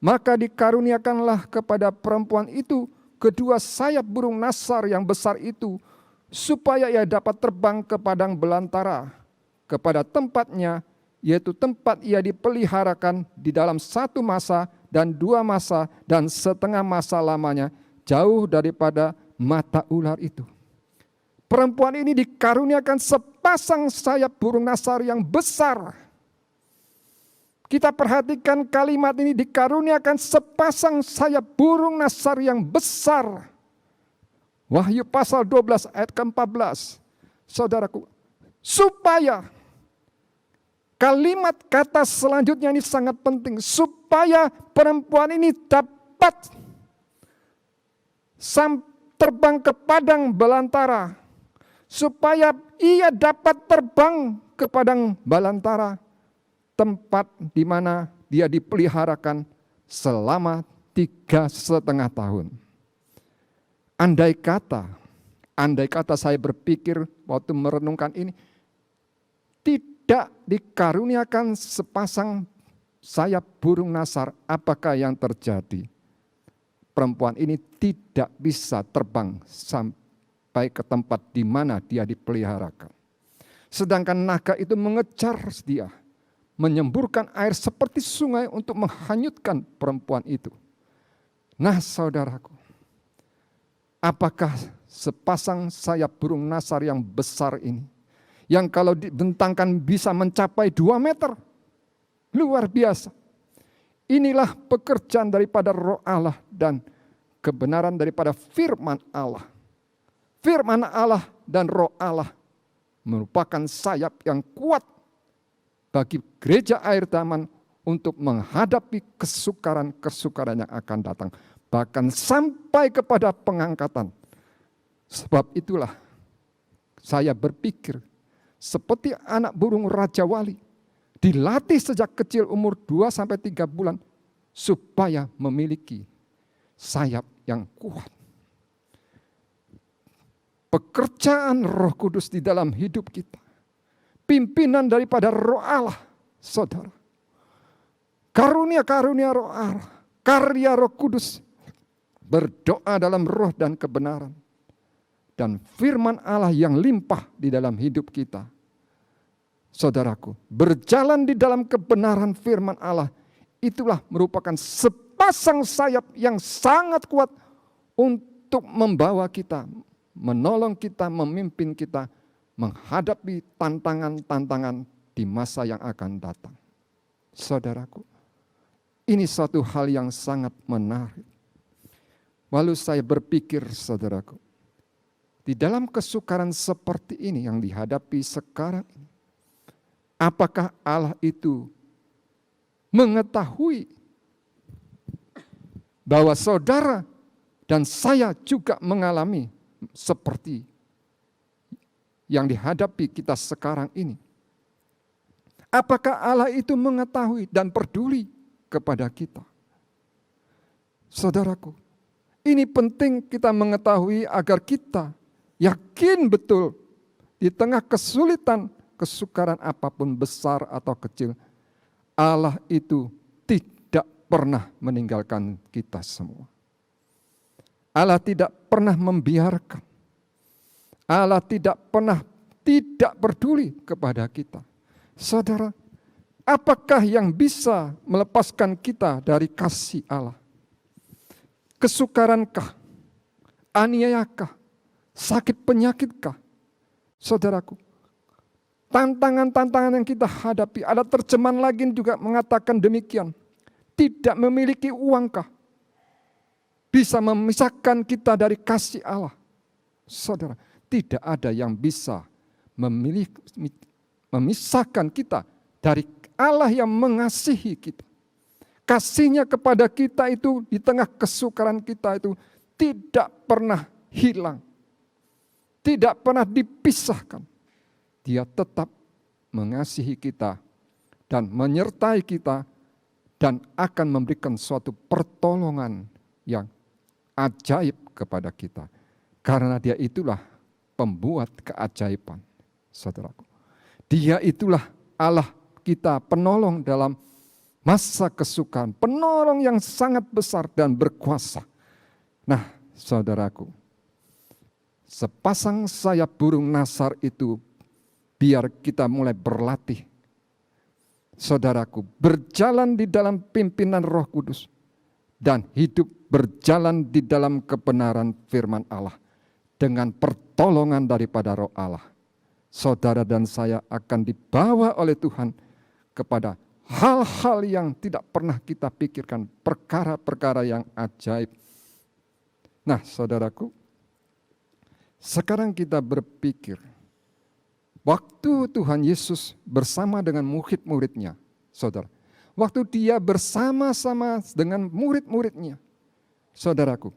Maka dikaruniakanlah kepada perempuan itu kedua sayap burung nasar yang besar itu, supaya ia dapat terbang ke padang belantara, kepada tempatnya, yaitu tempat ia dipeliharakan di dalam 1 masa dan 2 masa dan setengah masa lamanya, jauh daripada mata ular itu. Perempuan ini dikaruniakan sepasang sayap burung nasar yang besar. Kita perhatikan kalimat ini, dikaruniakan sepasang sayap burung nasar yang besar. Wahyu pasal 12 ayat ke-14. Saudaraku, supaya, kalimat kata selanjutnya ini sangat penting, supaya perempuan ini dapat terbang ke padang belantara, supaya ia dapat terbang ke padang belantara, tempat di mana dia dipeliharakan selama 3,5 tahun. Andai kata saya berpikir waktu merenungkan ini, tidak dikaruniakan sepasang sayap burung nasar, apakah yang terjadi? Perempuan ini tidak bisa terbang sampai ke tempat di mana dia dipeliharakan. Sedangkan naga itu mengejar dia, menyemburkan air seperti sungai untuk menghanyutkan perempuan itu. Nah saudaraku, apakah sepasang sayap burung nasar yang besar ini, yang kalau dibentangkan bisa mencapai 2 meter, luar biasa. Inilah pekerjaan daripada Roh Allah dan kebenaran daripada firman Allah. Firman Allah dan Roh Allah merupakan sayap yang kuat bagi gereja Air Taman untuk menghadapi kesukaran-kesukaran yang akan datang. Bahkan sampai kepada pengangkatan. Sebab itulah saya berpikir seperti anak burung Raja Wali, dilatih sejak kecil umur 2-3 bulan supaya memiliki sayap yang kuat. Pekerjaan Roh Kudus di dalam hidup kita, pimpinan daripada Roh Allah, saudara. Karunia-karunia Roh Allah, karya Roh Kudus, berdoa dalam roh dan kebenaran, dan firman Allah yang limpah di dalam hidup kita. Saudaraku, berjalan di dalam kebenaran firman Allah, itulah merupakan sepasang sayap yang sangat kuat untuk membawa kita, menolong kita, memimpin kita, menghadapi tantangan-tantangan di masa yang akan datang. Saudaraku, ini suatu hal yang sangat menarik. Lalu saya berpikir, saudaraku, di dalam kesukaran seperti ini yang dihadapi sekarang ini, apakah Allah itu mengetahui bahwa saudara dan saya juga mengalami seperti yang dihadapi kita sekarang ini? Apakah Allah itu mengetahui dan peduli kepada kita? Saudaraku, ini penting kita mengetahui agar kita yakin betul di tengah kesulitan, kesukaran apapun besar atau kecil, Allah itu tidak pernah meninggalkan kita semua. Allah tidak pernah membiarkan. Allah tidak pernah tidak peduli kepada kita. Saudara, apakah yang bisa melepaskan kita dari kasih Allah? Kesukarankah? Aniayakah? Sakit penyakitkah? Saudaraku, tantangan-tantangan yang kita hadapi, ada terjemahan lagi juga mengatakan demikian. Tidak memiliki uangkah bisa memisahkan kita dari kasih Allah? Saudara, tidak ada yang bisa memisahkan kita dari Allah yang mengasihi kita. Kasihnya kepada kita itu di tengah kesukaran kita itu tidak pernah hilang. Tidak pernah dipisahkan. Dia tetap mengasihi kita dan menyertai kita dan akan memberikan suatu pertolongan yang ajaib kepada kita. Karena dia itulah pembuat keajaiban, saudaraku. Dia itulah Allah kita, penolong dalam masa kesukaran, penolong yang sangat besar dan berkuasa. Nah, saudaraku, sepasang sayap burung nasar itu biar kita mulai berlatih. Saudaraku, berjalan di dalam pimpinan Roh Kudus dan hidup berjalan di dalam kebenaran firman Allah dengan pertolongan daripada Roh Allah. Saudara dan saya akan dibawa oleh Tuhan kepada hal-hal yang tidak pernah kita pikirkan, perkara-perkara yang ajaib. Nah, saudaraku, sekarang kita berpikir, waktu Tuhan Yesus bersama dengan murid-muridnya, saudara, waktu dia bersama-sama dengan murid-muridnya, saudaraku,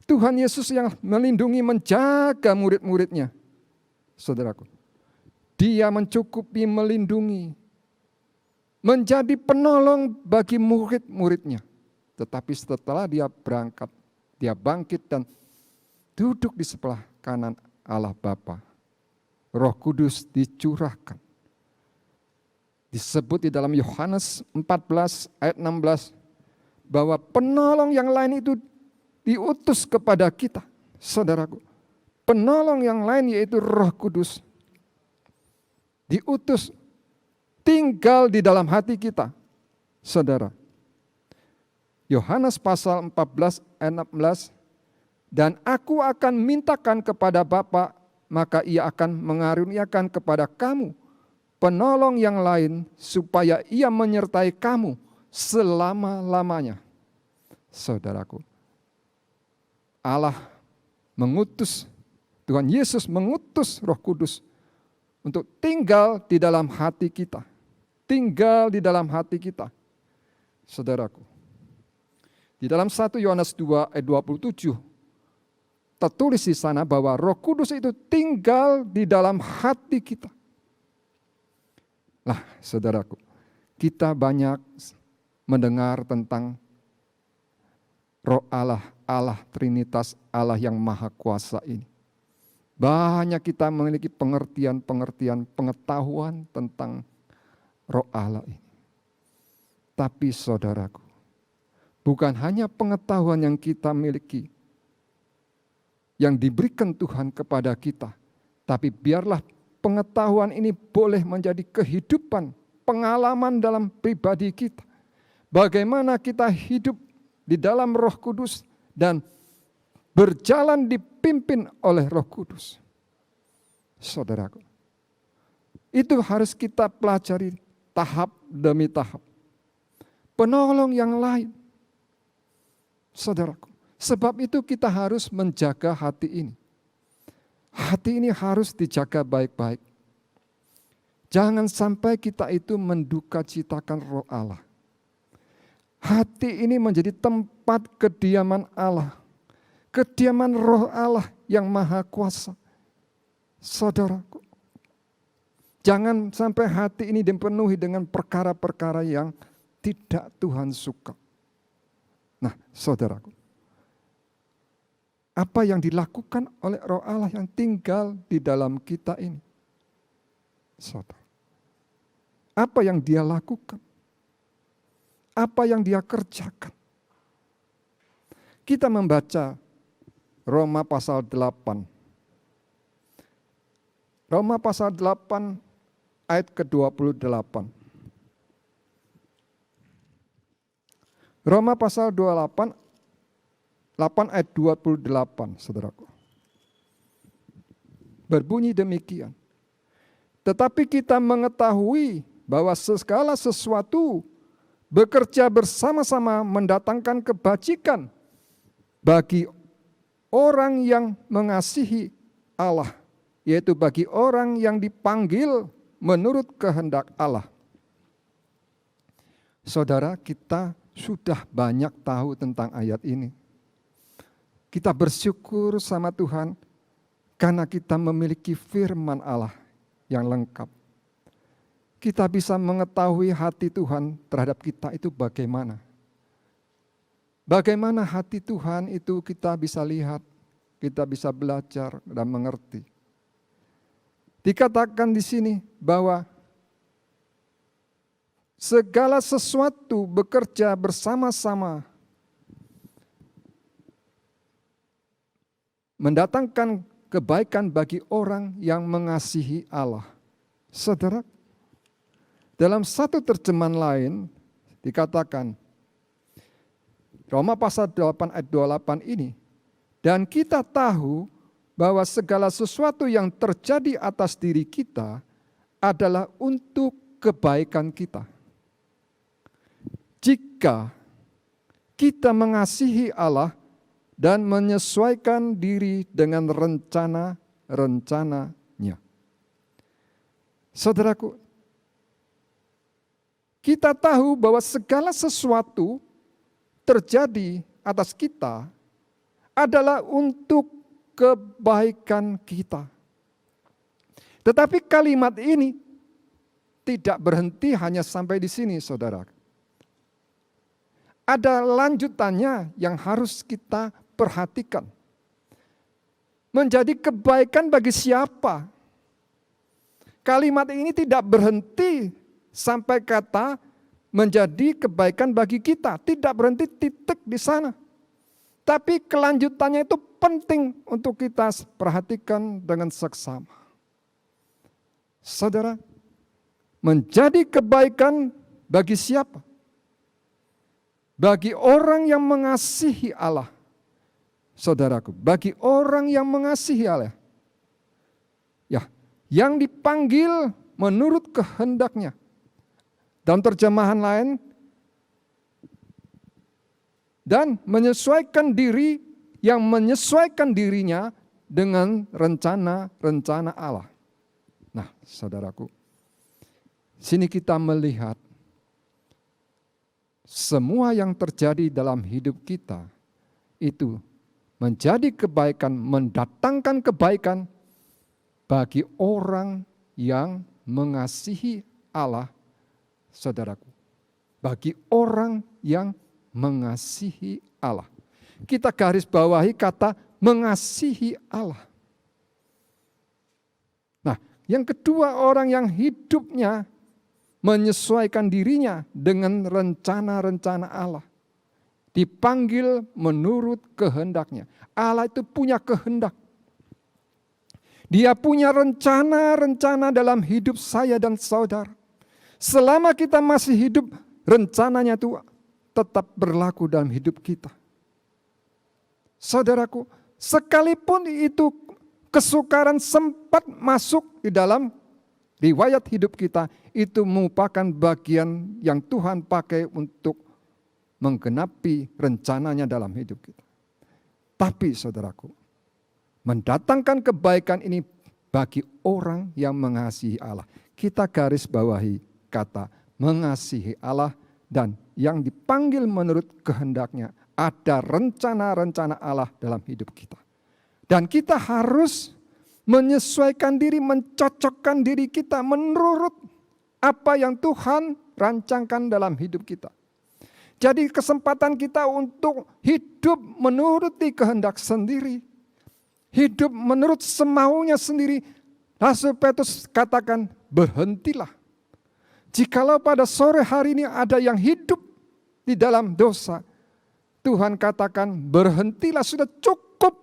Tuhan Yesus yang melindungi, menjaga murid-muridnya, saudaraku, dia mencukupi, melindungi, menjadi penolong bagi murid-muridnya. Tetapi setelah dia berangkat, dia bangkit dan duduk di sebelah kanan Allah Bapa. Roh Kudus dicurahkan Disebut di dalam Yohanes 14 ayat 16 bahwa penolong yang lain itu diutus kepada kita, saudaraku. Penolong yang lain yaitu Roh Kudus diutus tinggal di dalam hati kita, saudara. Yohanes pasal 14 ayat 16, dan aku akan mintakan kepada Bapa, maka ia akan mengaruniakan kepada kamu penolong yang lain, supaya ia menyertai kamu selama-lamanya. Saudaraku, Allah mengutus, Tuhan Yesus mengutus Roh Kudus untuk tinggal di dalam hati kita. Tinggal di dalam hati kita. Saudaraku, di dalam 1 Yohanes 2 ayat 27, tertulis di sana bahwa Roh Kudus itu tinggal di dalam hati kita. Lah, saudaraku, kita banyak mendengar tentang Roh Allah, Allah Trinitas, Allah yang Maha Kuasa ini. Banyak kita memiliki pengertian-pengertian, pengetahuan tentang Roh Allah ini. Tapi saudaraku, bukan hanya pengetahuan yang kita miliki, yang diberikan Tuhan kepada kita, tapi biarlah pengetahuan ini boleh menjadi kehidupan, pengalaman dalam pribadi kita. Bagaimana kita hidup di dalam Roh Kudus dan berjalan dipimpin oleh Roh Kudus. Saudaraku, itu harus kita pelajari tahap demi tahap. Penolong yang lain, saudaraku, sebab itu kita harus menjaga hati ini. Hati ini harus dijaga baik-baik. Jangan sampai kita itu menduka citakan Roh Allah. Hati ini menjadi tempat kediaman Allah. Kediaman Roh Allah yang Maha Kuasa. Saudaraku, jangan sampai hati ini dipenuhi dengan perkara-perkara yang tidak Tuhan suka. Nah, saudaraku, apa yang dilakukan oleh Roh Allah yang tinggal di dalam kita ini? Saudara, apa yang Dia lakukan? Apa yang Dia kerjakan? Kita membaca Roma pasal 8. Roma pasal 8 ayat ke-28. Roma pasal 8 ayat 28, saudaraku. Berbunyi demikian. Tetapi kita mengetahui bahwa segala sesuatu bekerja bersama-sama mendatangkan kebajikan bagi orang yang mengasihi Allah, yaitu bagi orang yang dipanggil menurut kehendak Allah. Saudara, kita sudah banyak tahu tentang ayat ini. Kita bersyukur sama Tuhan karena kita memiliki firman Allah yang lengkap. Kita bisa mengetahui hati Tuhan terhadap kita itu bagaimana. Bagaimana hati Tuhan itu kita bisa lihat, kita bisa belajar dan mengerti. Dikatakan di sini bahwa segala sesuatu bekerja bersama-sama mendatangkan kebaikan bagi orang yang mengasihi Allah. Saudara, dalam satu terjemahan lain dikatakan, Roma pasal 8 ayat 28 ini, dan kita tahu bahwa segala sesuatu yang terjadi atas diri kita adalah untuk kebaikan kita. Jika kita mengasihi Allah dan menyesuaikan diri dengan rencana-rencananya. Saudaraku, kita tahu bahwa segala sesuatu terjadi atas kita adalah untuk kebaikan kita. Tetapi kalimat ini tidak berhenti hanya sampai di sini, saudara. Ada lanjutannya yang harus kita perhatikan. Menjadi kebaikan bagi siapa? Kalimat ini tidak berhenti sampai kata menjadi kebaikan bagi kita. Tidak berhenti titik di sana. Tapi kelanjutannya itu penting untuk kita perhatikan dengan seksama. Saudara, menjadi kebaikan bagi siapa? Bagi orang yang mengasihi Allah. Saudaraku, bagi orang yang mengasihi Allah. Ya, yang dipanggil menurut kehendaknya. Dalam terjemahan lain, dan menyesuaikan diri, yang menyesuaikan dirinya dengan rencana-rencana Allah. Nah, saudaraku, sini kita melihat semua yang terjadi dalam hidup kita itu menjadi kebaikan, mendatangkan kebaikan bagi orang yang mengasihi Allah, saudaraku. Bagi orang yang mengasihi Allah. Kita garis bawahi kata mengasihi Allah. Nah, yang kedua, orang yang hidupnya menyesuaikan dirinya dengan rencana-rencana Allah. Dipanggil menurut kehendaknya. Allah itu punya kehendak. Dia punya rencana-rencana dalam hidup saya dan saudara. Selama kita masih hidup, rencananya itu tetap berlaku dalam hidup kita. Saudaraku, sekalipun itu kesukaran sempat masuk di dalam riwayat hidup kita, itu merupakan bagian yang Tuhan pakai untuk menggenapi rencananya dalam hidup kita. Tapi saudaraku, mendatangkan kebaikan ini bagi orang yang mengasihi Allah. Kita garis bawahi kata mengasihi Allah dan yang dipanggil menurut kehendaknya. Ada rencana-rencana Allah dalam hidup kita. Dan kita harus menyesuaikan diri, mencocokkan diri kita menurut apa yang Tuhan rancangkan dalam hidup kita. Jadi kesempatan kita untuk hidup menuruti kehendak sendiri. Hidup menurut semaunya sendiri. Rasul Petrus katakan, berhentilah. Jikalau pada sore hari ini ada yang hidup di dalam dosa, Tuhan katakan, berhentilah, sudah cukup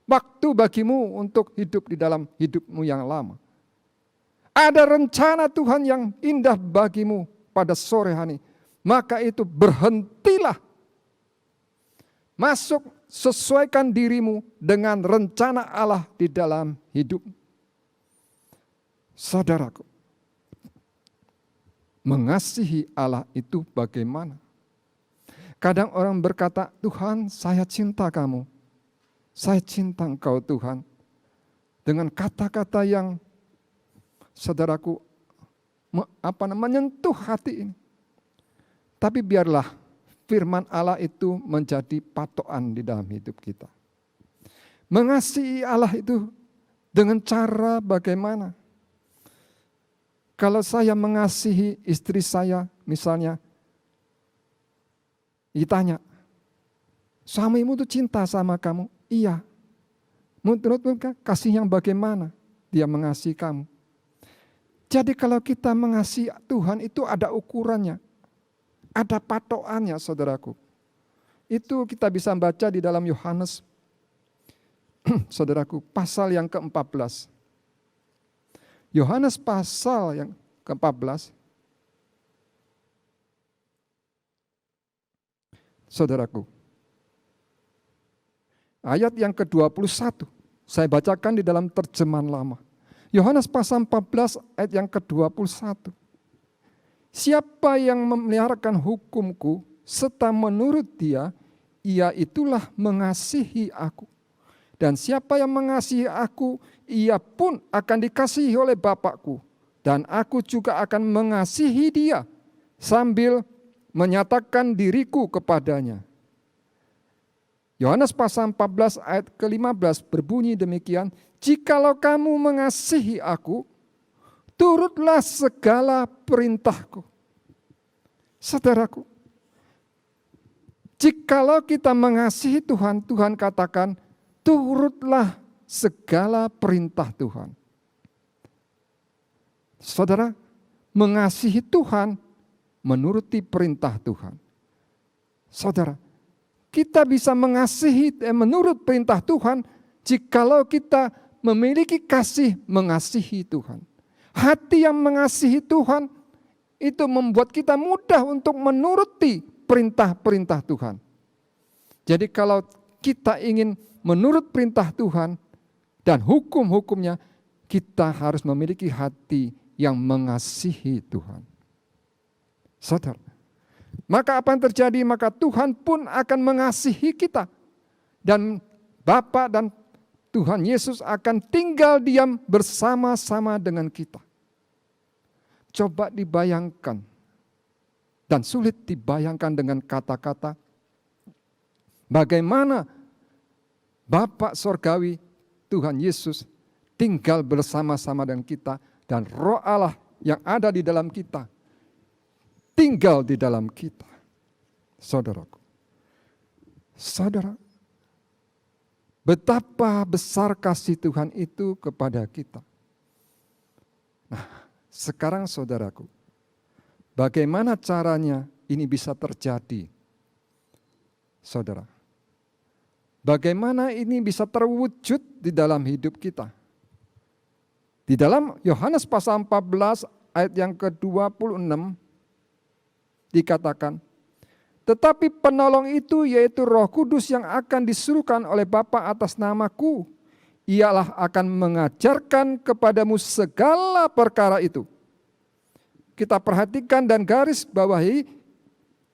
waktu bagimu untuk hidup di dalam hidupmu yang lama. Ada rencana Tuhan yang indah bagimu pada sore hari. Maka itu berhentilah. Masuk, sesuaikan dirimu dengan rencana Allah di dalam hidup. Saudaraku, mengasihi Allah itu bagaimana? Kadang orang berkata, Tuhan, saya cinta kamu. Saya cinta engkau Tuhan. Dengan kata-kata yang, saudaraku, menyentuh hati ini. Tapi biarlah firman Allah itu menjadi patokan di dalam hidup kita. Mengasihi Allah itu dengan cara bagaimana? Kalau saya mengasihi istri saya, misalnya, ditanya, suamimu itu cinta sama kamu? Iya. Menurutmu kasih yang bagaimana? Dia mengasihi kamu. Jadi kalau kita mengasihi Tuhan itu ada ukurannya. Ada patokannya, saudaraku. Itu kita bisa baca di dalam Yohanes, saudaraku, pasal yang ke-14. Yohanes pasal yang ke-14. Saudaraku, ayat yang ke-21, saya bacakan di dalam terjemahan lama. Yohanes pasal 14 ayat yang ke-21. Siapa yang memeliharakan hukumku serta menurut dia, ia itulah mengasihi aku. Dan siapa yang mengasihi aku, ia pun akan dikasihi oleh Bapakku. Dan aku juga akan mengasihi dia sambil menyatakan diriku kepadanya. Yohanes pasal 14 ayat ke-15 berbunyi demikian, jikalau kamu mengasihi aku, turutlah segala perintahku. Saudaraku, jikalau kita mengasihi Tuhan, Tuhan katakan, turutlah segala perintah Tuhan. Saudara, mengasihi Tuhan, menuruti perintah Tuhan. Saudara, kita bisa mengasihi menurut perintah Tuhan jikalau kita memiliki kasih mengasihi Tuhan. Hati yang mengasihi Tuhan itu membuat kita mudah untuk menuruti perintah-perintah Tuhan. Jadi kalau kita ingin menurut perintah Tuhan dan hukum-hukumnya, kita harus memiliki hati yang mengasihi Tuhan. Saudara, maka apa yang terjadi? Maka Tuhan pun akan mengasihi kita. Dan Bapa dan Tuhan Yesus akan tinggal diam bersama-sama dengan kita. Coba dibayangkan, dan sulit dibayangkan dengan kata-kata, bagaimana Bapa Sorgawi Tuhan Yesus tinggal bersama-sama dengan kita, dan Roh Allah yang ada di dalam kita tinggal di dalam kita. Saudaraku, saudara, betapa besar kasih Tuhan itu kepada kita. Nah, sekarang saudaraku, bagaimana caranya ini bisa terjadi? Saudara, bagaimana ini bisa terwujud di dalam hidup kita? Di dalam Yohanes pasal 14 ayat yang ke-26 dikatakan, tetapi penolong itu yaitu Roh Kudus yang akan disuruhkan oleh Bapa atas namaku, ialah akan mengajarkan kepadamu segala perkara itu. Kita perhatikan dan garis bawahi,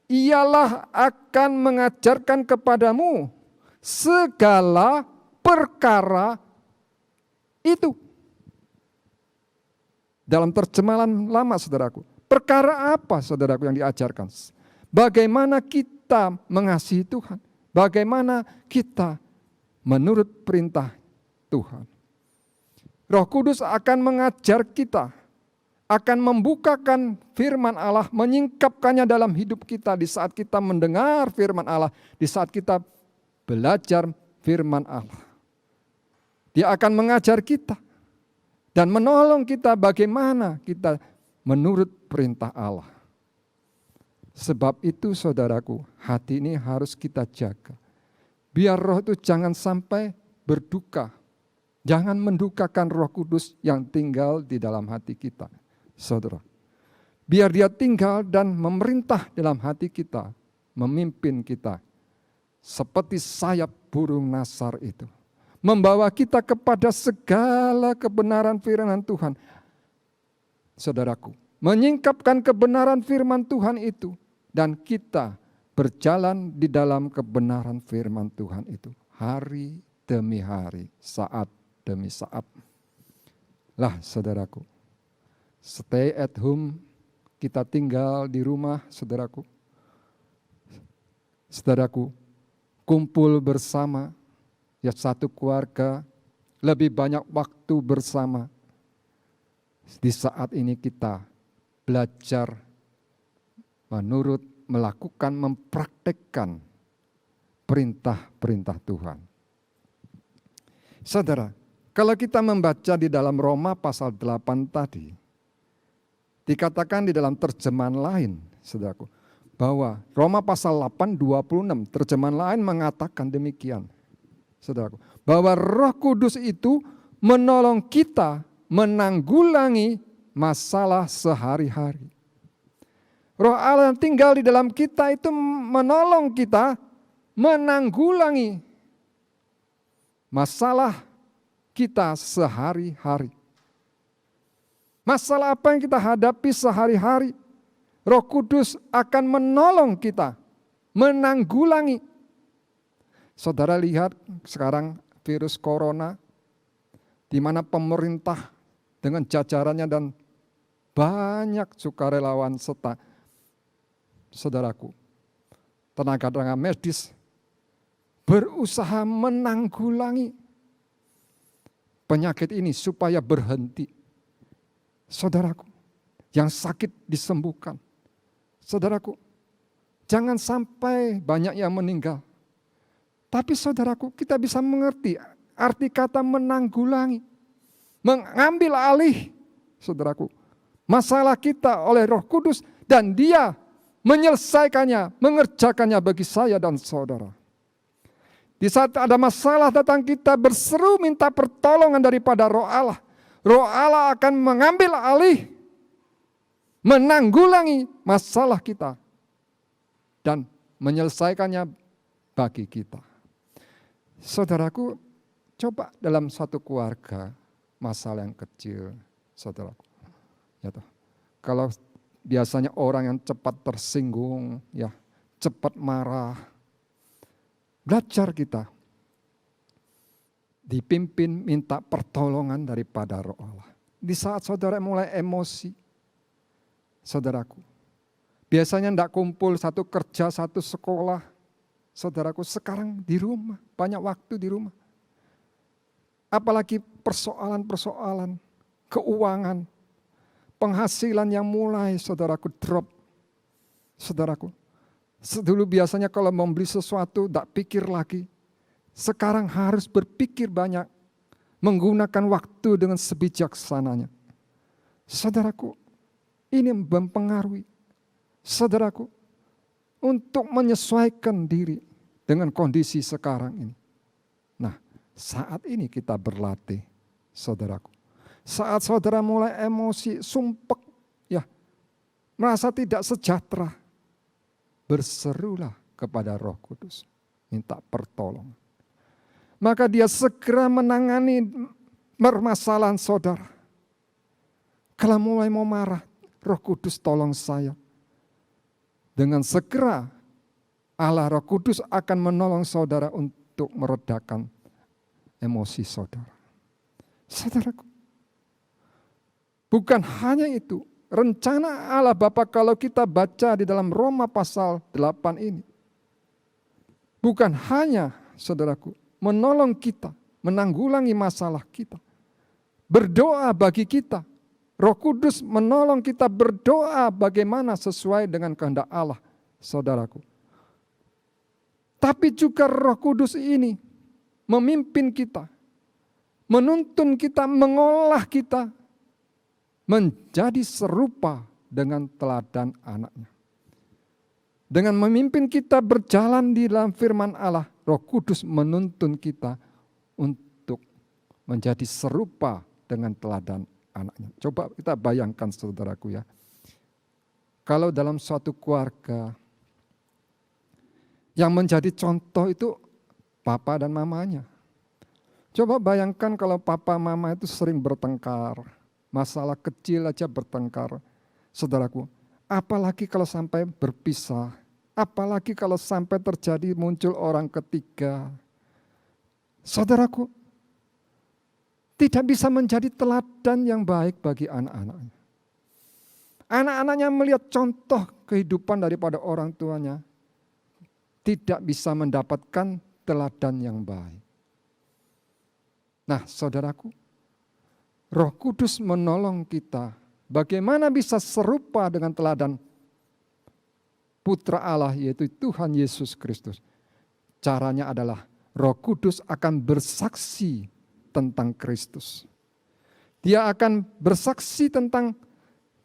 ialah akan mengajarkan kepadamu segala perkara itu. Dalam terjemahan lama, saudaraku, perkara apa, saudaraku, yang diajarkan? Bagaimana kita mengasihi Tuhan? Bagaimana kita menurut perintah Tuhan? Roh Kudus akan mengajar kita, akan membukakan firman Allah, menyingkapkannya dalam hidup kita di saat kita mendengar firman Allah, di saat kita belajar firman Allah. Dia akan mengajar kita dan menolong kita bagaimana kita menurut perintah Allah. Sebab itu saudaraku, hati ini harus kita jaga. Biar roh itu jangan sampai berduka. Jangan mendukakan Roh Kudus yang tinggal di dalam hati kita. Saudara, biar dia tinggal dan memerintah dalam hati kita, memimpin kita. Seperti sayap burung nasar itu. Membawa kita kepada segala kebenaran firman Tuhan. Saudaraku, menyingkapkan kebenaran firman Tuhan itu. Dan kita berjalan di dalam kebenaran firman Tuhan itu. Hari demi hari, saat demi saat. Lah saudaraku, stay at home, kita tinggal di rumah saudaraku. Saudaraku, kumpul bersama, ya satu keluarga, lebih banyak waktu bersama. Di saat ini kita belajar menurut, melakukan, mempraktekkan perintah-perintah Tuhan. Saudara, kalau kita membaca di dalam Roma pasal 8 tadi, dikatakan di dalam terjemahan lain, saudaraku, bahwa Roma pasal 8, 26, terjemahan lain mengatakan demikian, saudaraku, bahwa Roh Kudus itu menolong kita menanggulangi masalah sehari-hari. Roh Allah yang tinggal di dalam kita itu menolong kita menanggulangi masalah kita sehari-hari. Masalah apa yang kita hadapi sehari-hari, Roh Kudus akan menolong kita menanggulangi. Saudara lihat sekarang virus corona, di mana pemerintah dengan jajarannya dan banyak sukarelawan serta saudaraku, tenaga-tenaga medis berusaha menanggulangi penyakit ini supaya berhenti. Saudaraku, yang sakit disembuhkan. Saudaraku, jangan sampai banyak yang meninggal. Tapi saudaraku, kita bisa mengerti arti kata menanggulangi. Mengambil alih, saudaraku, masalah kita oleh Roh Kudus dan Dia menyelesaikannya, mengerjakannya bagi saya dan saudara. Di saat ada masalah datang kita berseru minta pertolongan daripada Roh Allah. Roh Allah akan mengambil alih, menanggulangi masalah kita dan menyelesaikannya bagi kita. Saudaraku, coba dalam satu keluarga masalah yang kecil, saudaraku. Ya toh. Kalau biasanya orang yang cepat tersinggung, ya, cepat marah. Belajar kita dipimpin minta pertolongan daripada Roh Allah. Di saat saudara mulai emosi, saudaraku, biasanya tidak kumpul satu kerja, satu sekolah, saudaraku, sekarang di rumah, banyak waktu di rumah. Apalagi persoalan-persoalan, keuangan, penghasilan yang mulai saudaraku drop. Saudaraku, dulu biasanya kalau membeli sesuatu tidak pikir lagi. Sekarang harus berpikir banyak, menggunakan waktu dengan sebijaksananya. Saudaraku, ini mempengaruhi saudaraku untuk menyesuaikan diri dengan kondisi sekarang ini. Nah, saat ini kita berlatih, saudaraku. Saat saudara mulai emosi, sumpek, ya, merasa tidak sejahtera, berserulah kepada Roh Kudus, minta pertolongan. Maka Dia segera menangani permasalahan saudara. Kalau mulai mau marah, Roh Kudus tolong saya. Dengan segera Allah Roh Kudus akan menolong saudara untuk meredakan emosi saudara. Saudaraku, bukan hanya itu, rencana Allah Bapa kalau kita baca di dalam Roma pasal 8 ini, bukan hanya, saudaraku, menolong kita, menanggulangi masalah kita, berdoa bagi kita. Roh Kudus menolong kita berdoa bagaimana sesuai dengan kehendak Allah, saudaraku. Tapi juga Roh Kudus ini memimpin kita, menuntun kita, mengolah kita menjadi serupa dengan teladan anaknya. Dengan memimpin kita berjalan di dalam firman Allah, Roh Kudus menuntun kita untuk menjadi serupa dengan teladan anaknya. Coba kita bayangkan saudaraku ya. Kalau dalam suatu keluarga yang menjadi contoh itu papa dan mamanya. Coba bayangkan kalau papa mama itu sering bertengkar. Masalah kecil aja bertengkar. Saudaraku, apalagi kalau sampai berpisah. Apalagi kalau sampai terjadi muncul orang ketiga. Saudaraku, tidak bisa menjadi teladan yang baik bagi anak-anaknya. Anak-anaknya melihat contoh kehidupan daripada orang tuanya, tidak bisa mendapatkan teladan yang baik. Nah, saudaraku, Roh Kudus menolong kita bagaimana bisa serupa dengan teladan Putra Allah, yaitu Tuhan Yesus Kristus. Caranya adalah Roh Kudus akan bersaksi tentang Kristus. Dia akan bersaksi tentang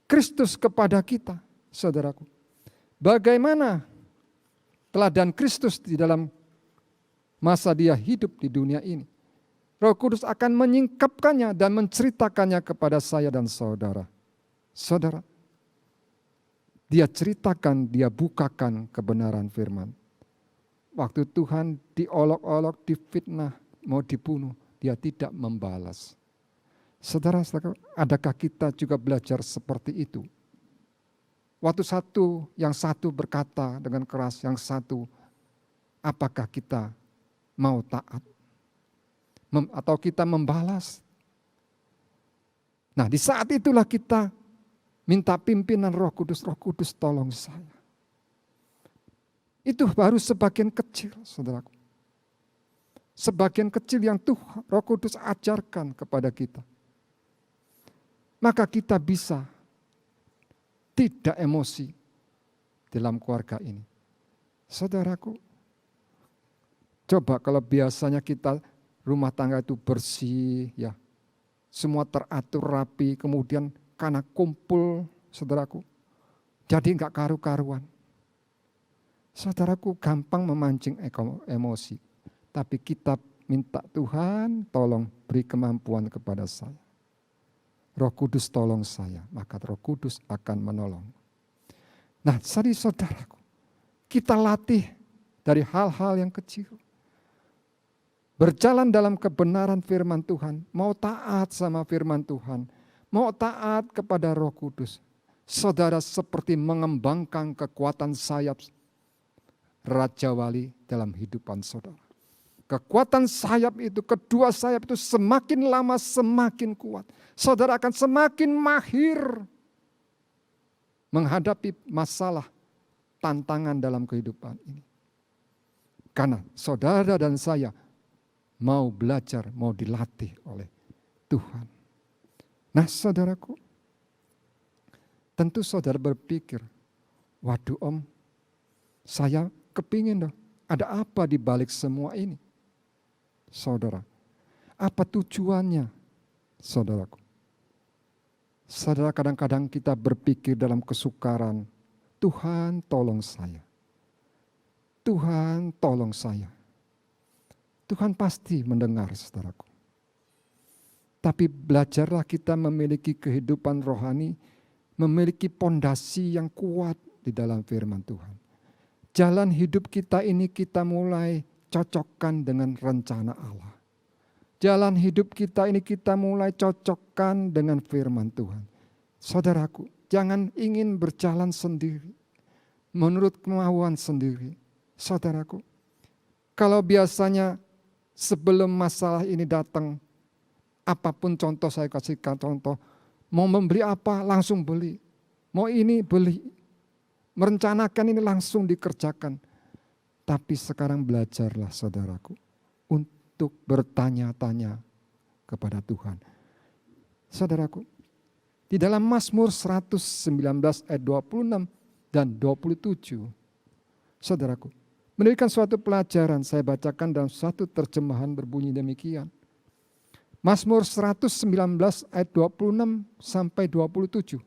Kristus kepada kita, saudaraku. Bagaimana teladan Kristus di dalam masa dia hidup di dunia ini. Roh Kudus akan menyingkapkannya dan menceritakannya kepada saya dan saudara. Saudara, Dia ceritakan, Dia bukakan kebenaran firman. Waktu Tuhan diolok-olok, difitnah, mau dibunuh, Dia tidak membalas. Saudara, adakah kita juga belajar seperti itu? Waktu yang satu berkata dengan keras, yang satu, apakah kita mau taat? Atau kita membalas? Nah, di saat itulah kita minta pimpinan Roh Kudus tolong saya. Itu baru sebagian kecil, saudaraku. Sebagian kecil yang Tuhan, Roh Kudus ajarkan kepada kita. Maka kita bisa tidak emosi dalam keluarga ini. Saudaraku, coba kalau biasanya kita rumah tangga itu bersih, ya, semua teratur rapi, kemudian karena kumpul, saudaraku, jadi enggak karu-karuan. Saudaraku, gampang memancing emosi. Tapi kita minta Tuhan tolong beri kemampuan kepada saya. Roh Kudus tolong saya, maka Roh Kudus akan menolong. Nah, saudaraku, kita latih dari hal-hal yang kecil. Berjalan dalam kebenaran firman Tuhan, mau taat sama firman Tuhan, mau taat kepada Roh Kudus. Saudara seperti mengembangkan kekuatan sayap Raja Wali dalam hidupan saudara. Kekuatan sayap itu, kedua sayap itu semakin lama semakin kuat. Saudara akan semakin mahir menghadapi masalah, tantangan dalam kehidupan ini. Karena saudara dan saya mau belajar, mau dilatih oleh Tuhan. Nah, saudaraku, tentu saudara berpikir, waduh Om, saya kepingin dong, ada apa di balik semua ini? Saudara, apa tujuannya, saudaraku? Saudara, kadang-kadang kita berpikir dalam kesukaran, Tuhan tolong saya. Tuhan tolong saya. Tuhan pasti mendengar, saudaraku. Tapi belajarlah kita memiliki kehidupan rohani, memiliki pondasi yang kuat di dalam firman Tuhan. Jalan hidup kita ini kita mulai cocokkan dengan rencana Allah. Jalan hidup kita ini kita mulai cocokkan dengan firman Tuhan. Saudaraku, jangan ingin berjalan sendiri, menurut kemauan sendiri. Saudaraku, kalau biasanya sebelum masalah ini datang, apapun contoh saya kasihkan contoh, mau membeli apa langsung beli, mau ini beli, merencanakan ini langsung dikerjakan. Tapi sekarang belajarlah saudaraku, untuk bertanya-tanya kepada Tuhan. Saudaraku, di dalam Mazmur 119 ayat 26 dan 27, saudaraku, memberikan suatu pelajaran, saya bacakan dalam suatu terjemahan berbunyi demikian. Mazmur 119 ayat 26 sampai 27.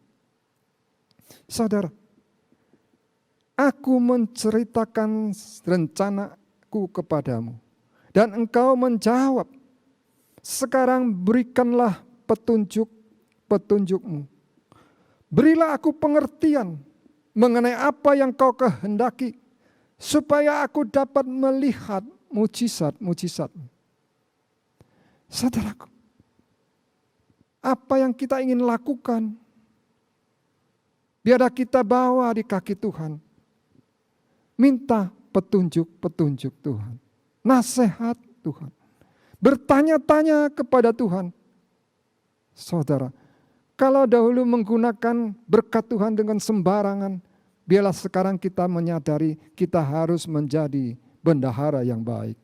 Saudara, aku menceritakan rencanaku kepadamu, dan engkau menjawab, sekarang berikanlah petunjukmu. Berilah aku pengertian mengenai apa yang kau kehendaki, supaya aku dapat melihat mujizat-mujizatmu. Saudaraku, apa yang kita ingin lakukan, biarlah kita bawa di kaki Tuhan. Minta petunjuk-petunjuk Tuhan. Nasihat Tuhan. Bertanya-tanya kepada Tuhan. Saudara, kalau dahulu menggunakan berkat Tuhan dengan sembarangan, biarlah sekarang kita menyadari kita harus menjadi bendahara yang baik.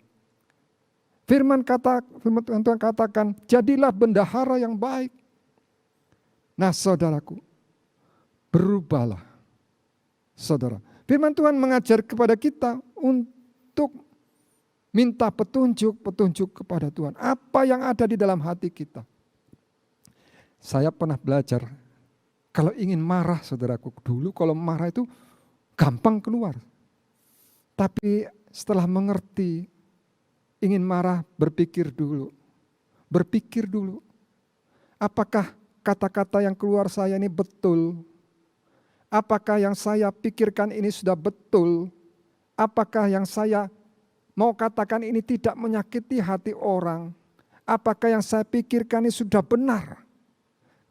Firman Tuhan katakan, jadilah bendahara yang baik. Nah saudaraku, berubahlah. Saudara, firman Tuhan mengajar kepada kita untuk minta petunjuk kepada Tuhan. Apa yang ada di dalam hati kita. Saya pernah belajar, kalau ingin marah saudaraku, dulu kalau marah itu gampang keluar. Tapi setelah mengerti, ingin marah berpikir dulu. Berpikir dulu. Apakah kata-kata yang keluar saya ini betul? Apakah yang saya pikirkan ini sudah betul? Apakah yang saya mau katakan ini tidak menyakiti hati orang? Apakah yang saya pikirkan ini sudah benar?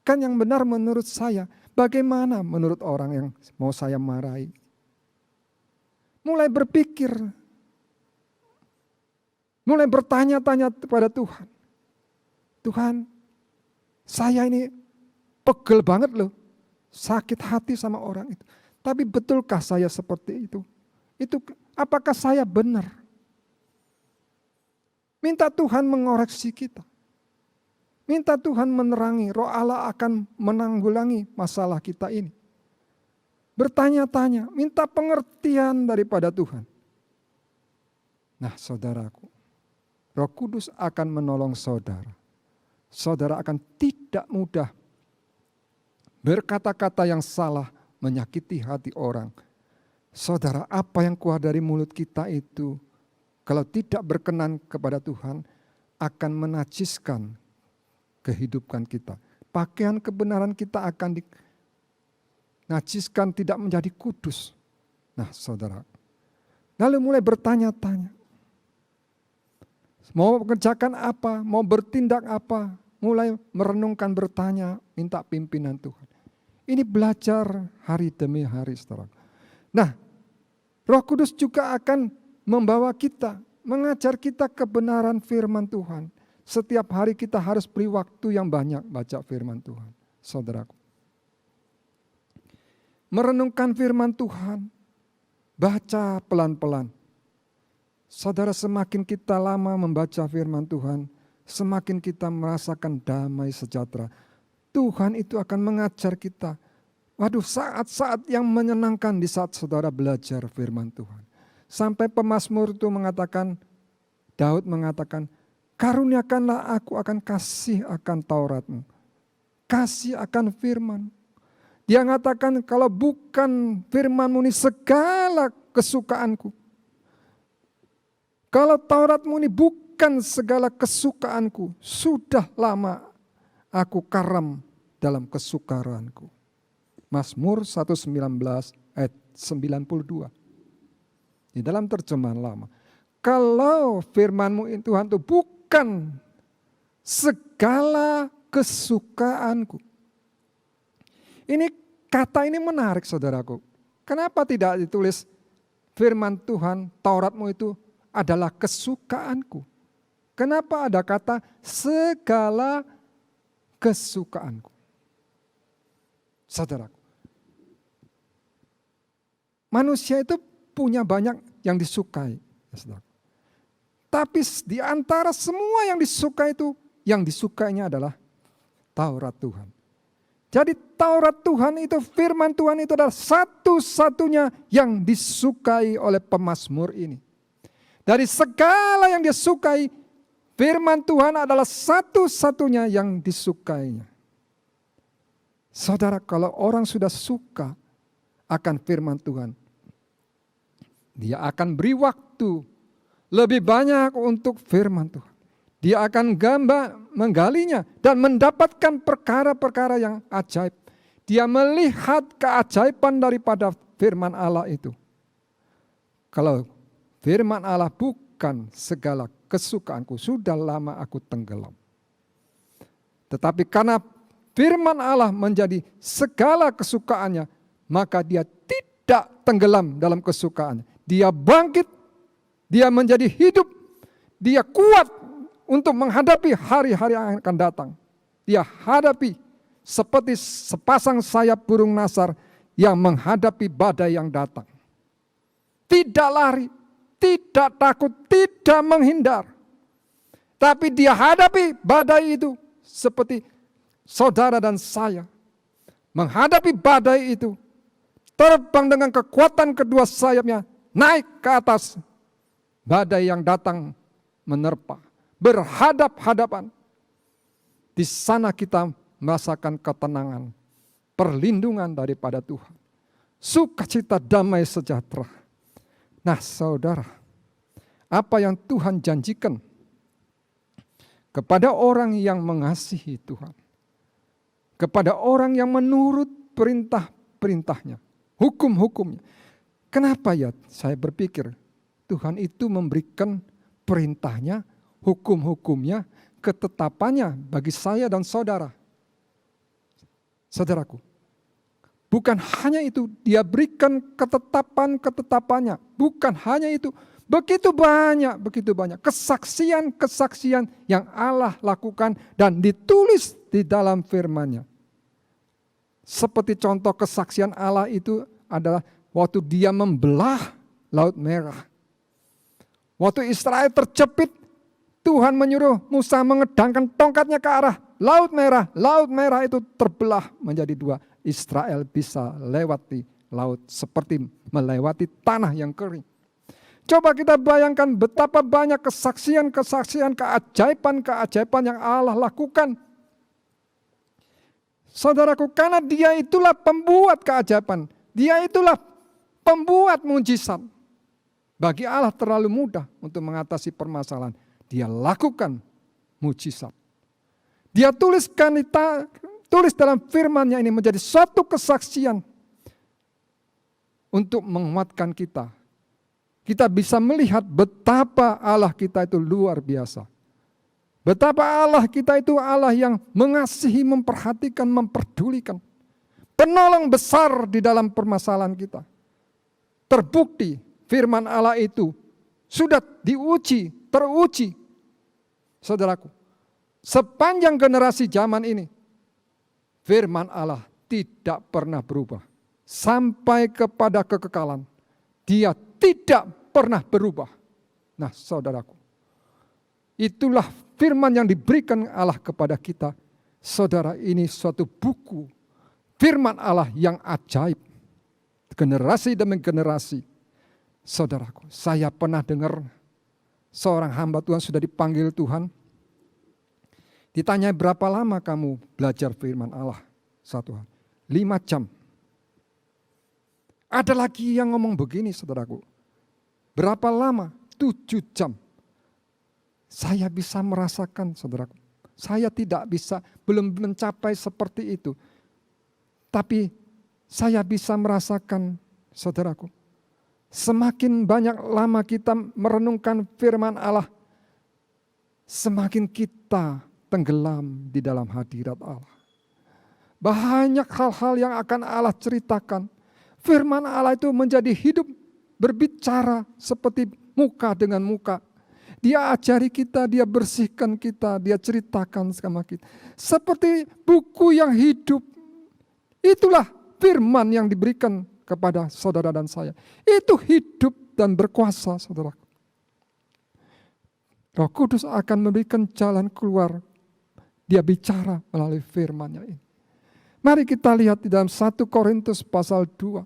Kan yang benar menurut saya, bagaimana menurut orang yang mau saya marahi? Mulai berpikir, mulai bertanya-tanya kepada Tuhan. Tuhan, saya ini pegel banget loh, sakit hati sama orang itu. Tapi betulkah saya seperti itu? Itu apakah saya benar? Minta Tuhan mengoreksi kita. Minta Tuhan menerangi, Roh Allah akan menanggulangi masalah kita ini. Bertanya-tanya, minta pengertian daripada Tuhan. Nah saudaraku, Roh Kudus akan menolong saudara. Saudara akan tidak mudah berkata-kata yang salah, menyakiti hati orang. Saudara, apa yang keluar dari mulut kita itu, kalau tidak berkenan kepada Tuhan, akan menajiskan kehidupan kita. Pakaian kebenaran kita akan dinajiskan, tidak menjadi kudus. Nah saudara, lalu mulai bertanya-tanya. Mau mengerjakan apa, mau bertindak apa, mulai merenungkan, bertanya, minta pimpinan Tuhan. Ini belajar hari demi hari, saudara. Nah, Roh Kudus juga akan membawa kita, mengajar kita kebenaran firman Tuhan. Setiap hari kita harus beri waktu yang banyak baca firman Tuhan, saudaraku. Merenungkan firman Tuhan, baca pelan-pelan. Saudara, semakin kita lama membaca firman Tuhan, semakin kita merasakan damai sejahtera. Tuhan itu akan mengajar kita. Waduh, saat-saat yang menyenangkan di saat saudara belajar firman Tuhan. Sampai pemazmur itu mengatakan, Daud mengatakan, karuniakanlah aku akan kasih akan Tauratmu. Kasih akan firman. Dia mengatakan, kalau bukan firman-Mu ini segala kesukaanku. Kalau Taurat-Mu ini bukan segala kesukaanku, sudah lama aku karam dalam kesukaranku. Mazmur 119 ayat 92. Di dalam terjemahan lama. Kalau firman-Mu Tuhan itu bukan segala kesukaanku. Ini kata ini menarik saudaraku. Kenapa tidak ditulis firman Tuhan, Taurat-Mu itu adalah kesukaanku? Kenapa ada kata segala kesukaanku? Saudaraku, manusia itu punya banyak yang disukai. Saudaraku. Tapi di antara semua yang disukai itu, yang disukainya adalah Taurat Tuhan. Jadi Taurat Tuhan itu, firman Tuhan itu adalah satu-satunya yang disukai oleh pemazmur ini. Dari segala yang dia sukai, firman Tuhan adalah satu-satunya yang disukainya. Saudara, kalau orang sudah suka akan firman Tuhan, dia akan beri waktu lebih banyak untuk firman Tuhan. Dia akan menggalinya dan mendapatkan perkara-perkara yang ajaib. Dia melihat keajaiban daripada firman Allah itu. Kalau firman Allah bukan segala kesukaanku, sudah lama aku tenggelam. Tetapi karena firman Allah menjadi segala kesukaannya, maka dia tidak tenggelam dalam kesukaannya. Dia bangkit, dia menjadi hidup, dia kuat untuk menghadapi hari-hari yang akan datang. Dia hadapi seperti sepasang sayap burung nasar yang menghadapi badai yang datang. Tidak lari, tidak takut, tidak menghindar. Tapi dia hadapi badai itu seperti saudara dan saya. Menghadapi badai itu, terbang dengan kekuatan kedua sayapnya, naik ke atas badai yang datang menerpa. Berhadap-hadapan. Di sana kita merasakan ketenangan, perlindungan daripada Tuhan. Sukacita, damai sejahtera. Nah saudara, apa yang Tuhan janjikan kepada orang yang mengasihi Tuhan, kepada orang yang menurut perintah-perintahnya, hukum-hukumnya. Kenapa ya saya berpikir Tuhan itu memberikan perintahnya, hukum-hukumnya, ketetapannya bagi saya dan saudara. Saudaraku, bukan hanya itu, dia berikan ketetapan-ketetapannya. Bukan hanya itu, begitu banyak kesaksian-kesaksian yang Allah lakukan dan ditulis di dalam firman-Nya. Seperti contoh kesaksian Allah itu adalah waktu dia membelah Laut Merah. Waktu Israel terjepit, Tuhan menyuruh Musa mengedangkan tongkatnya ke arah Laut Merah. Laut Merah itu terbelah menjadi dua. Israel bisa lewati laut seperti melewati tanah yang kering. Coba kita bayangkan betapa banyak kesaksian-kesaksian, keajaiban-keajaiban yang Allah lakukan. Saudaraku, karena Dia itulah pembuat keajaiban. Dia itulah pembuat mujizat. Bagi Allah terlalu mudah untuk mengatasi permasalahan. Dia lakukan mujizat. Dia tulis dalam firman-Nya ini menjadi suatu kesaksian untuk menguatkan kita. Kita bisa melihat betapa Allah kita itu luar biasa. Betapa Allah kita itu Allah yang mengasihi, memperhatikan, memperdulikan. Penolong besar di dalam permasalahan kita. Terbukti firman Allah itu sudah teruji. Saudaraku, sepanjang generasi zaman ini, firman Allah tidak pernah berubah. Sampai kepada kekekalan, Dia tidak pernah berubah. Nah, saudaraku, itulah firman yang diberikan Allah kepada kita. Saudara, ini suatu buku firman Allah yang ajaib. Generasi demi generasi. Saudaraku, saya pernah dengar seorang hamba Tuhan sudah dipanggil Tuhan. Ditanya, berapa lama kamu belajar firman Allah? Satu hari, 5 jam. Ada lagi yang ngomong begini, saudaraku. Berapa lama? 7 jam. Saya bisa merasakan, saudaraku. Saya tidak bisa, belum mencapai seperti itu. Tapi saya bisa merasakan, saudaraku. Semakin banyak lama kita merenungkan firman Allah, semakin kita tenggelam di dalam hadirat Allah. Banyak hal-hal yang akan Allah ceritakan. Firman Allah itu menjadi hidup, berbicara seperti muka dengan muka. Dia ajari kita, Dia bersihkan kita, Dia ceritakan sama kita. Seperti buku yang hidup. Itulah firman yang diberikan kepada saudara dan saya. Itu hidup dan berkuasa, saudara. Roh Kudus akan memberikan jalan keluar. Dia bicara melalui firman-Nya ini. Mari kita lihat di dalam 1 Korintus pasal 2.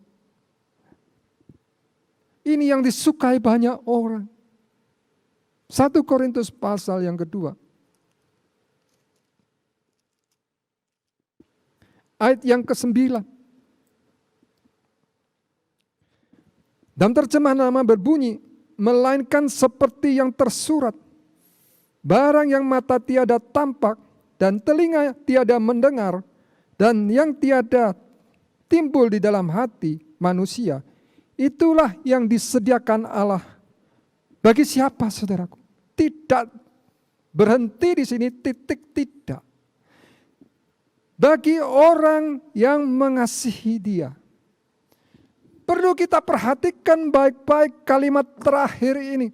Ini yang disukai banyak orang. 1 Korintus pasal yang kedua. Ayat yang ke-9. Dalam terjemahan lama berbunyi, melainkan seperti yang tersurat. Barang yang mata tiada tampak dan telinga tiada mendengar dan yang tiada timbul di dalam hati manusia, itulah yang disediakan Allah. Bagi siapa, saudaraku? Tidak berhenti di sini, titik, tidak. Bagi orang yang mengasihi Dia. Perlu kita perhatikan baik-baik kalimat terakhir ini.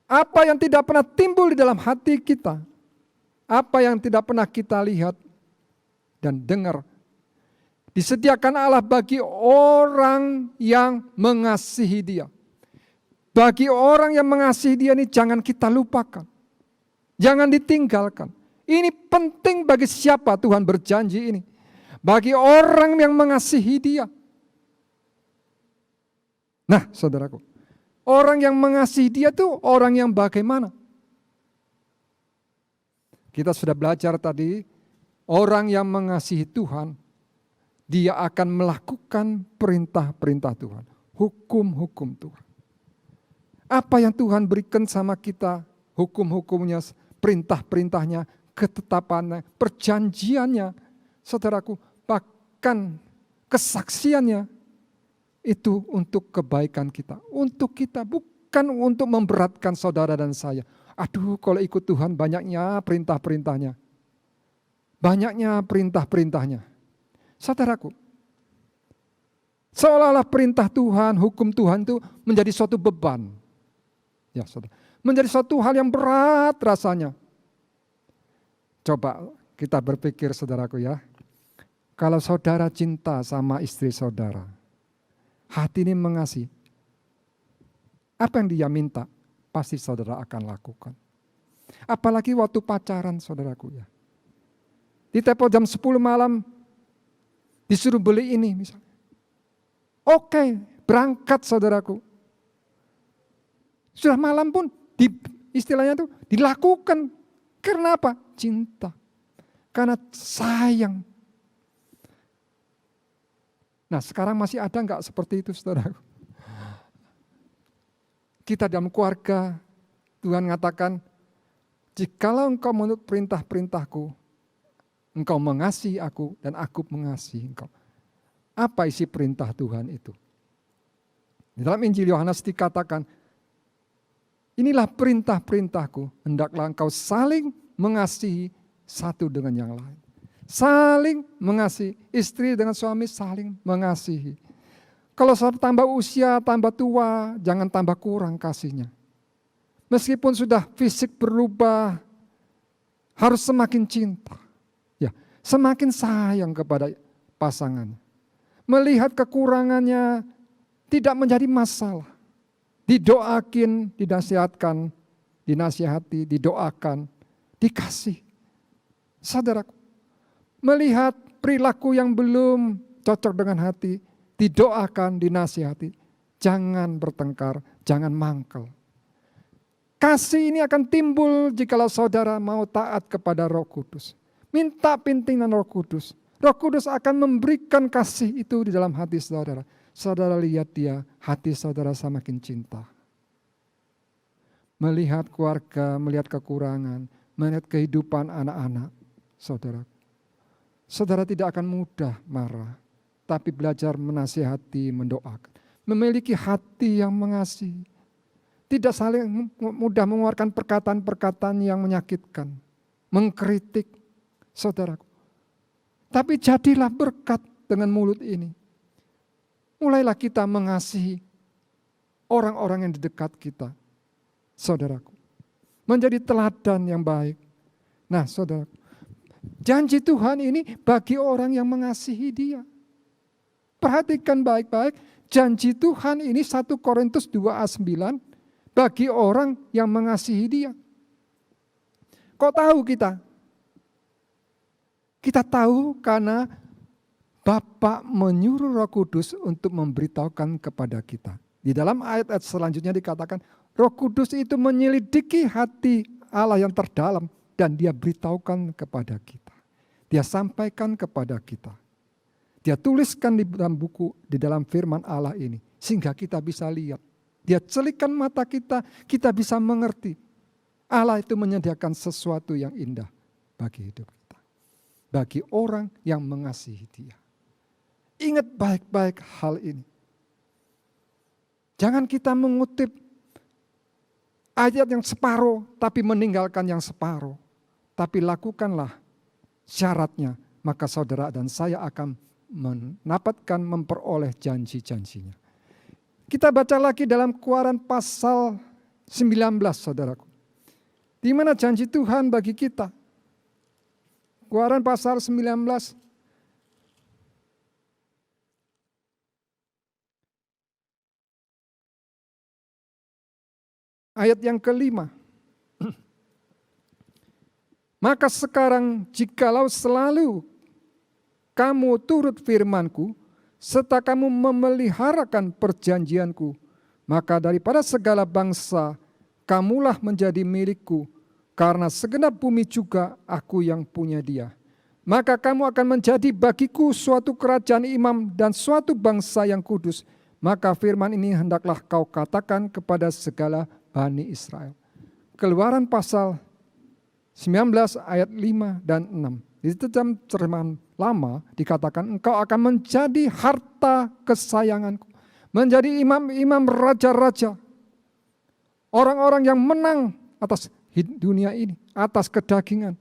Apa yang tidak pernah timbul di dalam hati kita, apa yang tidak pernah kita lihat dan dengar, disediakan Allah bagi orang yang mengasihi Dia. Bagi orang yang mengasihi Dia ini jangan kita lupakan. Jangan ditinggalkan. Ini penting bagi siapa Tuhan berjanji ini. Bagi orang yang mengasihi Dia. Nah, saudaraku, orang yang mengasihi Dia itu orang yang bagaimana? Kita sudah belajar tadi, orang yang mengasihi Tuhan, dia akan melakukan perintah-perintah Tuhan, hukum-hukum Tuhan. Apa yang Tuhan berikan sama kita, hukum-hukumnya, perintah-perintahnya, ketetapannya, perjanjiannya, saudaraku, bahkan kesaksiannya, itu untuk kebaikan kita, untuk kita, bukan untuk memberatkan saudara dan saya. Aduh, kalau ikut Tuhan banyaknya perintah-perintahnya. Banyaknya perintah-perintahnya. Saudaraku, seolah-olah perintah Tuhan, hukum Tuhan itu menjadi suatu beban. Ya, saudara. Menjadi suatu hal yang berat rasanya. Coba kita berpikir, saudaraku ya. Kalau saudara cinta sama istri saudara, hati ini mengasihi, apa yang dia minta, pasti saudara akan lakukan. Apalagi waktu pacaran, saudaraku ya. Di telepon jam 10 malam, disuruh beli ini misalnya. Oke, berangkat saudaraku. Sudah malam pun istilahnya itu dilakukan. Karena apa? Cinta. karena sayang. Nah, sekarang masih ada enggak seperti itu, saudara? Kita dalam keluarga, Tuhan mengatakan, jikalau engkau menurut perintah-perintahku, engkau mengasihi aku dan aku mengasihi engkau. Apa isi perintah Tuhan itu? Di dalam Injil Yohanes dikatakan, inilah perintah-perintahku, hendaklah engkau saling mengasihi satu dengan yang lain. Saling mengasihi, istri dengan suami saling mengasihi. Kalau tambah usia, tambah tua, jangan tambah kurang kasihnya. Meskipun sudah fisik berubah, harus semakin cinta. Ya, semakin sayang kepada pasangannya. Melihat kekurangannya tidak menjadi masalah. Didoakin, dinasihatkan, dinasihati, didoakan, dikasih. Saudaraku, melihat perilaku yang belum cocok dengan hati, didoakan, dinasihati. Jangan bertengkar, jangan mangkel. Kasih ini akan timbul jikalau saudara mau taat kepada Roh Kudus. Minta pimpinan Roh Kudus. Roh Kudus akan memberikan kasih itu di dalam hati saudara. Saudara lihat dia, hati saudara semakin cinta. Melihat keluarga, melihat kekurangan, melihat kehidupan anak-anak saudara. Saudara tidak akan mudah marah, tapi belajar menasihati, mendoakan. Memiliki hati yang mengasihi. Tidak saling mudah mengeluarkan perkataan-perkataan yang menyakitkan. Mengkritik saudaraku. Tapi jadilah berkat dengan mulut ini. Mulailah kita mengasihi orang-orang yang di dekat kita. Saudaraku. Menjadi teladan yang baik. Nah saudaraku. Janji Tuhan ini bagi orang yang mengasihi dia. Perhatikan baik-baik. Janji Tuhan ini 1 Korintus 2 ayat 9. Bagi orang yang mengasihi dia. Kok tahu kita? Kita tahu karena Bapa menyuruh Roh Kudus untuk memberitahukan kepada kita. Di dalam ayat-ayat selanjutnya dikatakan, Roh Kudus itu menyelidiki hati Allah yang terdalam dan dia beritahukan kepada kita. Dia sampaikan kepada kita. Dia tuliskan di dalam buku, di dalam firman Allah ini. Sehingga kita bisa lihat. Dia celikkan mata kita, kita bisa mengerti. Allah itu menyediakan sesuatu yang indah bagi hidup kita. Bagi orang yang mengasihi dia. Ingat baik-baik hal ini. Jangan kita mengutip ayat yang separuh, tapi meninggalkan yang separuh. Tapi lakukanlah syaratnya, maka saudara dan saya akan mendapatkan memperoleh janji-janjinya. Kita baca lagi dalam Keluaran pasal 19, saudaraku. Di mana janji Tuhan bagi kita. Keluaran pasal 19. Ayat yang kelima. Maka sekarang jikalau selalu kamu turut firman-Ku, serta kamu memeliharakan perjanjianku, maka daripada segala bangsa, kamulah menjadi milikku, karena segenap bumi juga aku yang punya dia. Maka kamu akan menjadi bagiku suatu kerajaan imam dan suatu bangsa yang kudus. Maka firman ini hendaklah kau katakan kepada segala Bani Israel. Keluaran pasal 19 ayat 5 dan 6. Di dalam terjemahan lama dikatakan engkau akan menjadi harta kesayanganku. Menjadi imam-imam raja-raja. Orang-orang yang menang atas dunia ini, atas kedagingan.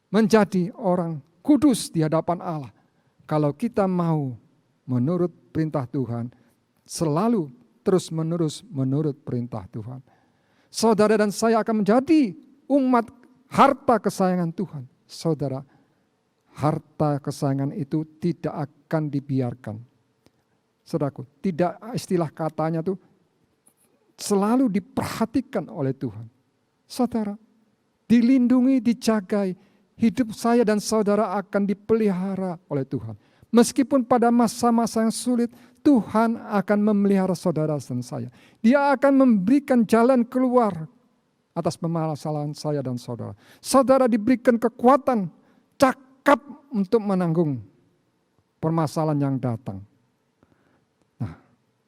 Menjadi orang kudus di hadapan Allah. Kalau kita mau menurut perintah Tuhan, selalu terus-menerus menurut perintah Tuhan. Saudara dan saya akan menjadi umat harta kesayangan Tuhan. Saudara, harta kesayangan itu tidak akan dibiarkan. Saudaraku, tidak istilah katanya tuh selalu diperhatikan oleh Tuhan. Saudara, dilindungi, dijagai, hidup saya dan saudara akan dipelihara oleh Tuhan. Meskipun pada masa-masa yang sulit, Tuhan akan memelihara saudara dan saya. Dia akan memberikan jalan keluar atas permasalahan saya dan saudara. Saudara diberikan kekuatan, cakap untuk menanggung permasalahan yang datang. Nah,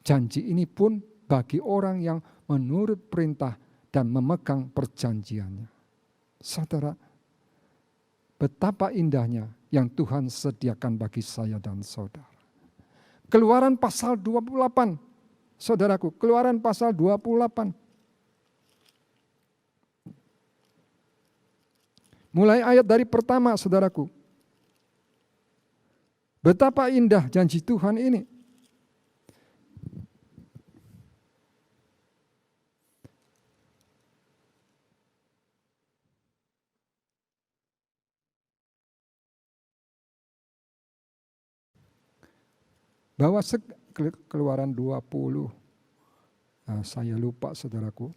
janji ini pun bagi orang yang menurut perintah dan memegang perjanjiannya. Saudara, betapa indahnya yang Tuhan sediakan bagi saya dan saudara. Keluaran pasal 28, saudaraku, Keluaran pasal 28. Mulai ayat dari pertama, saudaraku. Betapa indah janji Tuhan ini. Bahwa Keluaran 20, saya lupa saudaraku.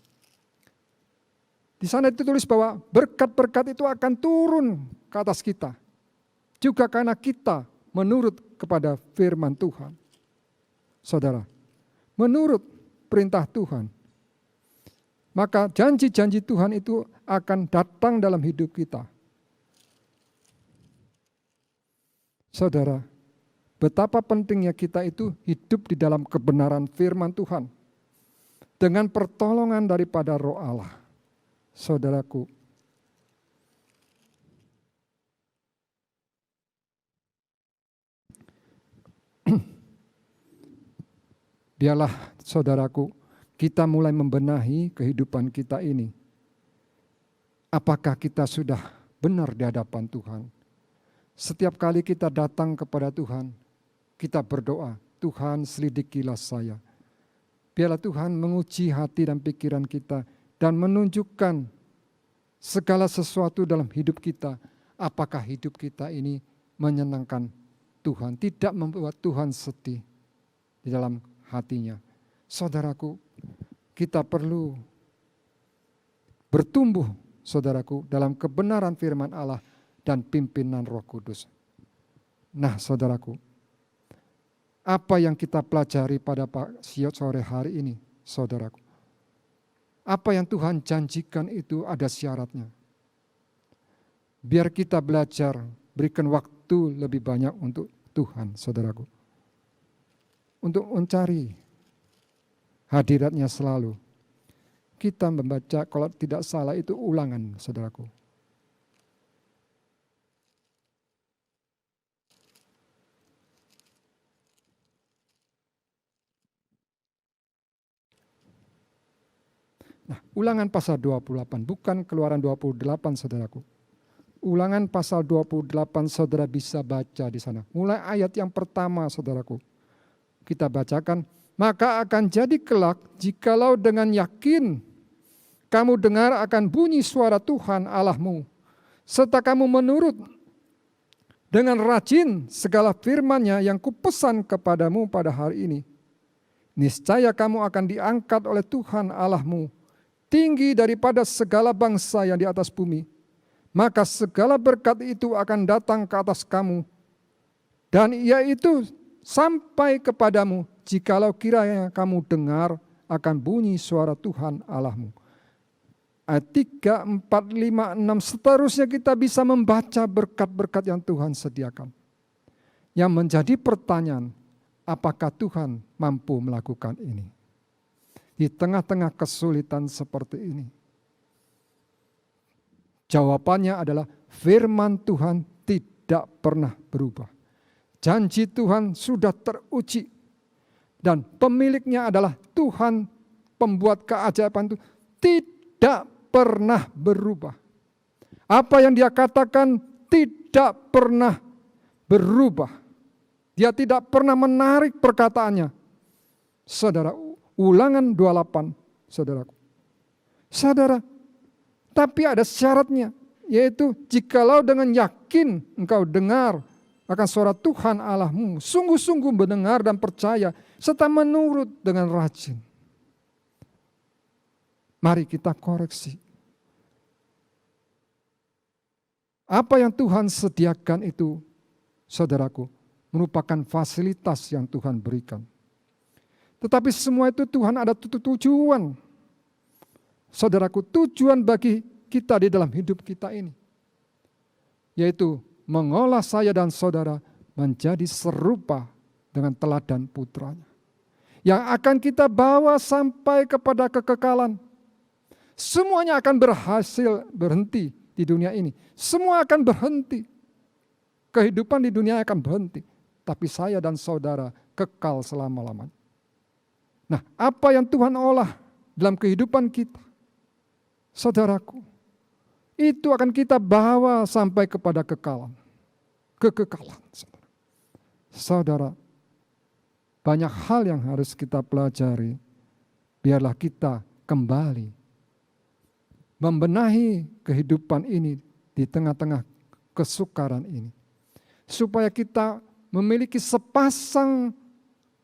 Di sana ditulis bahwa berkat-berkat itu akan turun ke atas kita. Juga karena kita menurut kepada firman Tuhan. Saudara, menurut perintah Tuhan. Maka janji-janji Tuhan itu akan datang dalam hidup kita. Saudara, betapa pentingnya kita itu hidup di dalam kebenaran firman Tuhan. Dengan pertolongan daripada Roh Allah. Saudaraku, biarlah saudaraku, kita mulai membenahi kehidupan kita ini. Apakah kita sudah benar di hadapan Tuhan? Setiap kali kita datang kepada Tuhan, kita berdoa, Tuhan selidikilah saya. Biarlah Tuhan menguji hati dan pikiran kita dan menunjukkan segala sesuatu dalam hidup kita. Apakah hidup kita ini menyenangkan Tuhan, tidak membuat Tuhan sedih di dalam hatinya. Saudaraku, kita perlu bertumbuh, saudaraku, dalam kebenaran firman Allah dan pimpinan Roh Kudus. Nah, saudaraku, apa yang kita pelajari pada sore hari ini, saudaraku? Apa yang Tuhan janjikan itu ada syaratnya. Biar kita belajar, berikan waktu lebih banyak untuk Tuhan, saudaraku. Untuk mencari hadiratnya selalu. Kita membaca, kalau tidak salah itu Ulangan, saudaraku. Nah, Ulangan pasal 28, bukan Keluaran 28, saudaraku. Ulangan pasal 28, saudara bisa baca di sana. Mulai ayat yang pertama, saudaraku. Kita bacakan, maka akan jadi kelak jikalau dengan yakin kamu dengar akan bunyi suara Tuhan Allahmu, serta kamu menurut dengan rajin segala firman-Nya yang kupesan kepadamu pada hari ini. Niscaya kamu akan diangkat oleh Tuhan Allahmu tinggi daripada segala bangsa yang di atas bumi. Maka segala berkat itu akan datang ke atas kamu. Dan ia itu sampai kepadamu jikalau kiranya kamu dengar akan bunyi suara Tuhan Allahmu. Ayat 3, 4, 5, 6 seterusnya kita bisa membaca berkat-berkat yang Tuhan sediakan. Yang menjadi pertanyaan, apakah Tuhan mampu melakukan ini? Di tengah-tengah kesulitan seperti ini. Jawabannya adalah firman Tuhan tidak pernah berubah. Janji Tuhan sudah teruji. Dan pemiliknya adalah Tuhan pembuat keajaiban itu tidak pernah berubah. Apa yang Dia katakan tidak pernah berubah. Dia tidak pernah menarik perkataannya. Saudara, Ulangan 28, saudaraku. Saudara, tapi ada syaratnya, yaitu jikalau dengan yakin engkau dengar akan suara Tuhan Allahmu, sungguh-sungguh mendengar dan percaya, serta menurut dengan rajin. Mari kita koreksi. Apa yang Tuhan sediakan itu, saudaraku, merupakan fasilitas yang Tuhan berikan. Tetapi semua itu Tuhan ada tujuan. Saudaraku, tujuan bagi kita di dalam hidup kita ini. Yaitu mengolah saya dan saudara menjadi serupa dengan teladan putranya. Yang akan kita bawa sampai kepada kekekalan. Semuanya akan berhenti di dunia ini. Semua akan berhenti. Kehidupan di dunia akan berhenti. Tapi saya dan saudara kekal selama-lamanya. Nah, apa yang Tuhan olah dalam kehidupan kita, saudaraku, itu akan kita bawa sampai kepada kekekalan. Kekekalan, saudara. Saudara, banyak hal yang harus kita pelajari. Biarlah kita kembali membenahi kehidupan ini di tengah-tengah kesukaran ini. Supaya kita memiliki sepasang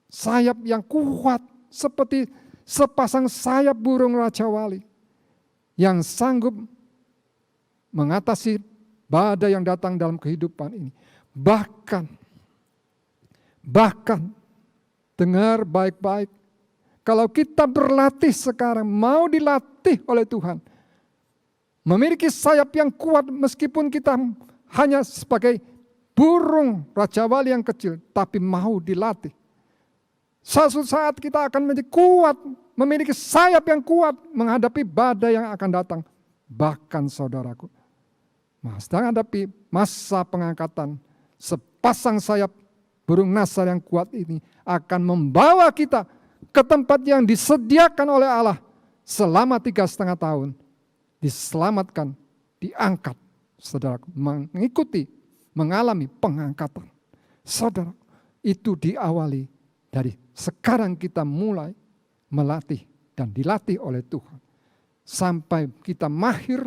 sayap yang kuat seperti sepasang sayap burung Raja Wali yang sanggup mengatasi badai yang datang dalam kehidupan ini. Bahkan dengar baik-baik, kalau kita berlatih sekarang, mau dilatih oleh Tuhan, memiliki sayap yang kuat meskipun kita hanya sebagai burung Raja Wali yang kecil, tapi mau dilatih. Suatu saat kita akan menjadi kuat, memiliki sayap yang kuat menghadapi badai yang akan datang. Bahkan saudaraku, menghadapi masa pengangkatan, sepasang sayap burung Nasar yang kuat ini akan membawa kita ke tempat yang disediakan oleh Allah selama 3,5 tahun. Diselamatkan, diangkat, saudara, mengalami pengangkatan. Saudara, itu diawali dari sekarang kita mulai melatih dan dilatih oleh Tuhan. Sampai kita mahir,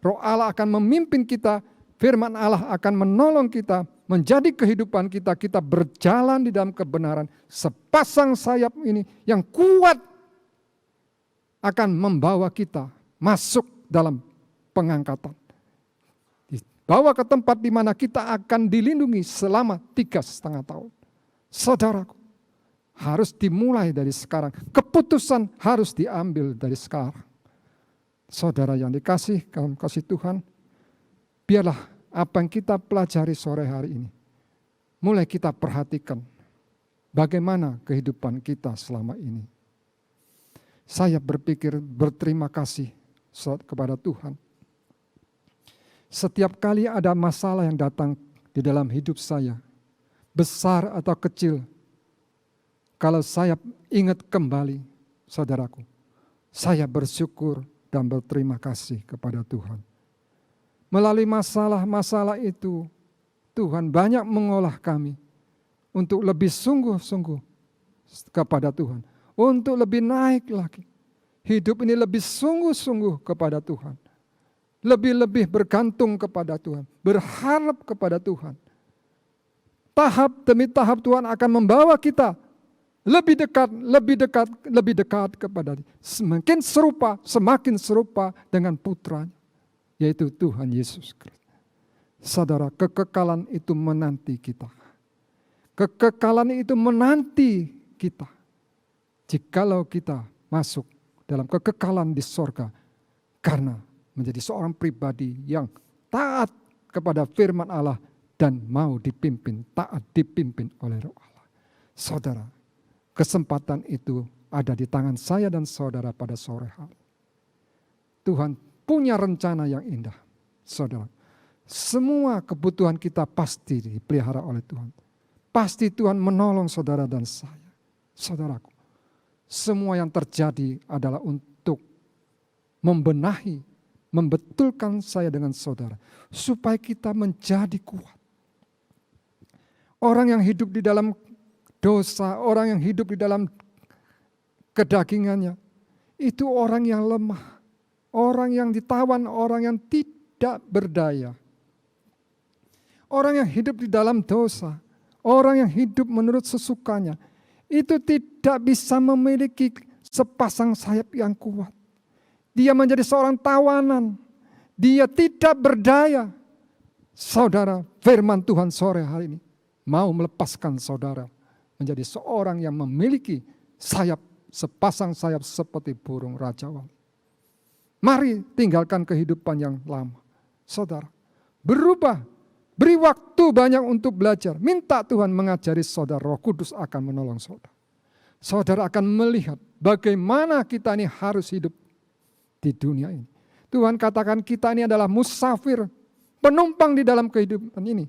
Roh Allah akan memimpin kita, firman Allah akan menolong kita, menjadi kehidupan kita, kita berjalan di dalam kebenaran. Sepasang sayap ini yang kuat akan membawa kita masuk dalam pengangkatan. Dibawa ke tempat di mana kita akan dilindungi selama 3,5 tahun. Saudaraku, harus dimulai dari sekarang. Keputusan harus diambil dari sekarang. Saudara yang dikasih, dalam kasih Tuhan, biarlah apa yang kita pelajari sore hari ini, mulai kita perhatikan bagaimana kehidupan kita selama ini. Saya berpikir berterima kasih kepada Tuhan. Setiap kali ada masalah yang datang di dalam hidup saya, besar atau kecil, kalau saya ingat kembali, saudaraku, saya bersyukur dan berterima kasih kepada Tuhan. Melalui masalah-masalah itu, Tuhan banyak mengolah kami untuk lebih sungguh-sungguh kepada Tuhan. Untuk lebih naik lagi. Hidup ini lebih sungguh-sungguh kepada Tuhan. Lebih-lebih bergantung kepada Tuhan. Berharap kepada Tuhan. Tahap demi tahap Tuhan akan membawa kita lebih dekat kepada Dia. Semakin serupa dengan putranya, yaitu Tuhan Yesus Kristus. Saudara, kekekalan itu menanti kita. Kekekalan itu menanti kita. Jikalau kita masuk dalam kekekalan di sorga, karena menjadi seorang pribadi yang taat kepada firman Allah dan mau taat dipimpin oleh Roh Allah. Saudara, kesempatan itu ada di tangan saya dan saudara pada sore hari. Tuhan punya rencana yang indah. Saudara, semua kebutuhan kita pasti dipelihara oleh Tuhan. Pasti Tuhan menolong saudara dan saya. Saudaraku, semua yang terjadi adalah untuk membenahi, membetulkan saya dengan saudara. Supaya kita menjadi kuat. Orang yang hidup di dalam dosa, orang yang hidup di dalam kedagingannya, itu orang yang lemah. Orang yang ditawan, orang yang tidak berdaya. Orang yang hidup di dalam dosa, orang yang hidup menurut sesukanya, itu tidak bisa memiliki sepasang sayap yang kuat. Dia menjadi seorang tawanan. Dia tidak berdaya. Saudara, firman Tuhan sore hari ini mau melepaskan saudara menjadi seorang yang memiliki sayap, sepasang sayap seperti burung Raja Wali. Mari tinggalkan kehidupan yang lama. Saudara, berubah Beri waktu banyak untuk belajar. Minta Tuhan mengajari saudara. Roh Kudus akan menolong saudara. Saudara akan melihat bagaimana kita ini harus hidup di dunia ini. Tuhan katakan kita ini adalah musafir, penumpang di dalam kehidupan ini.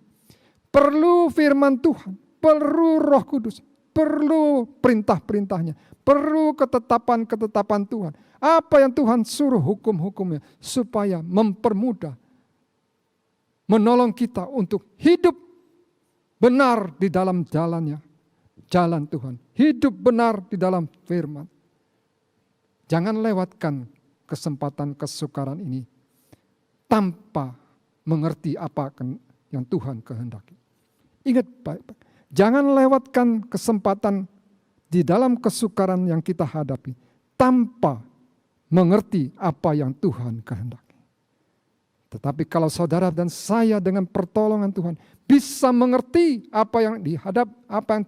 Perlu firman Tuhan, perlu Roh Kudus, perlu perintah-perintahnya, perlu ketetapan-ketetapan Tuhan. Apa yang Tuhan suruh hukum-hukumnya supaya mempermudah, menolong kita untuk hidup benar di dalam jalannya, jalan Tuhan. Hidup benar di dalam firman. Jangan lewatkan kesempatan kesukaran ini tanpa mengerti apa yang Tuhan kehendaki. Ingat baik-baik. Jangan lewatkan kesempatan di dalam kesukaran yang kita hadapi tanpa mengerti apa yang Tuhan kehendaki. Tetapi kalau saudara dan saya dengan pertolongan Tuhan bisa mengerti apa yang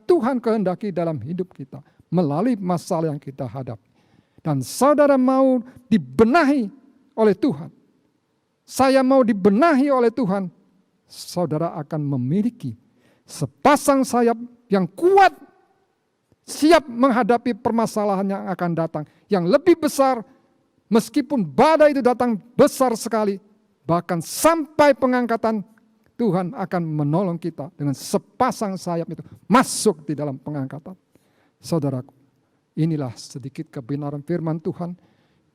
Tuhan kehendaki dalam hidup kita melalui masalah yang kita hadapi. Dan saudara mau dibenahi oleh Tuhan. Saya mau dibenahi oleh Tuhan. Saudara akan memiliki sepasang sayap yang kuat, siap menghadapi permasalahan yang akan datang, yang lebih besar, meskipun badai itu datang besar sekali, bahkan sampai pengangkatan, Tuhan akan menolong kita dengan sepasang sayap itu masuk di dalam pengangkatan. Saudaraku, inilah sedikit kebenaran firman Tuhan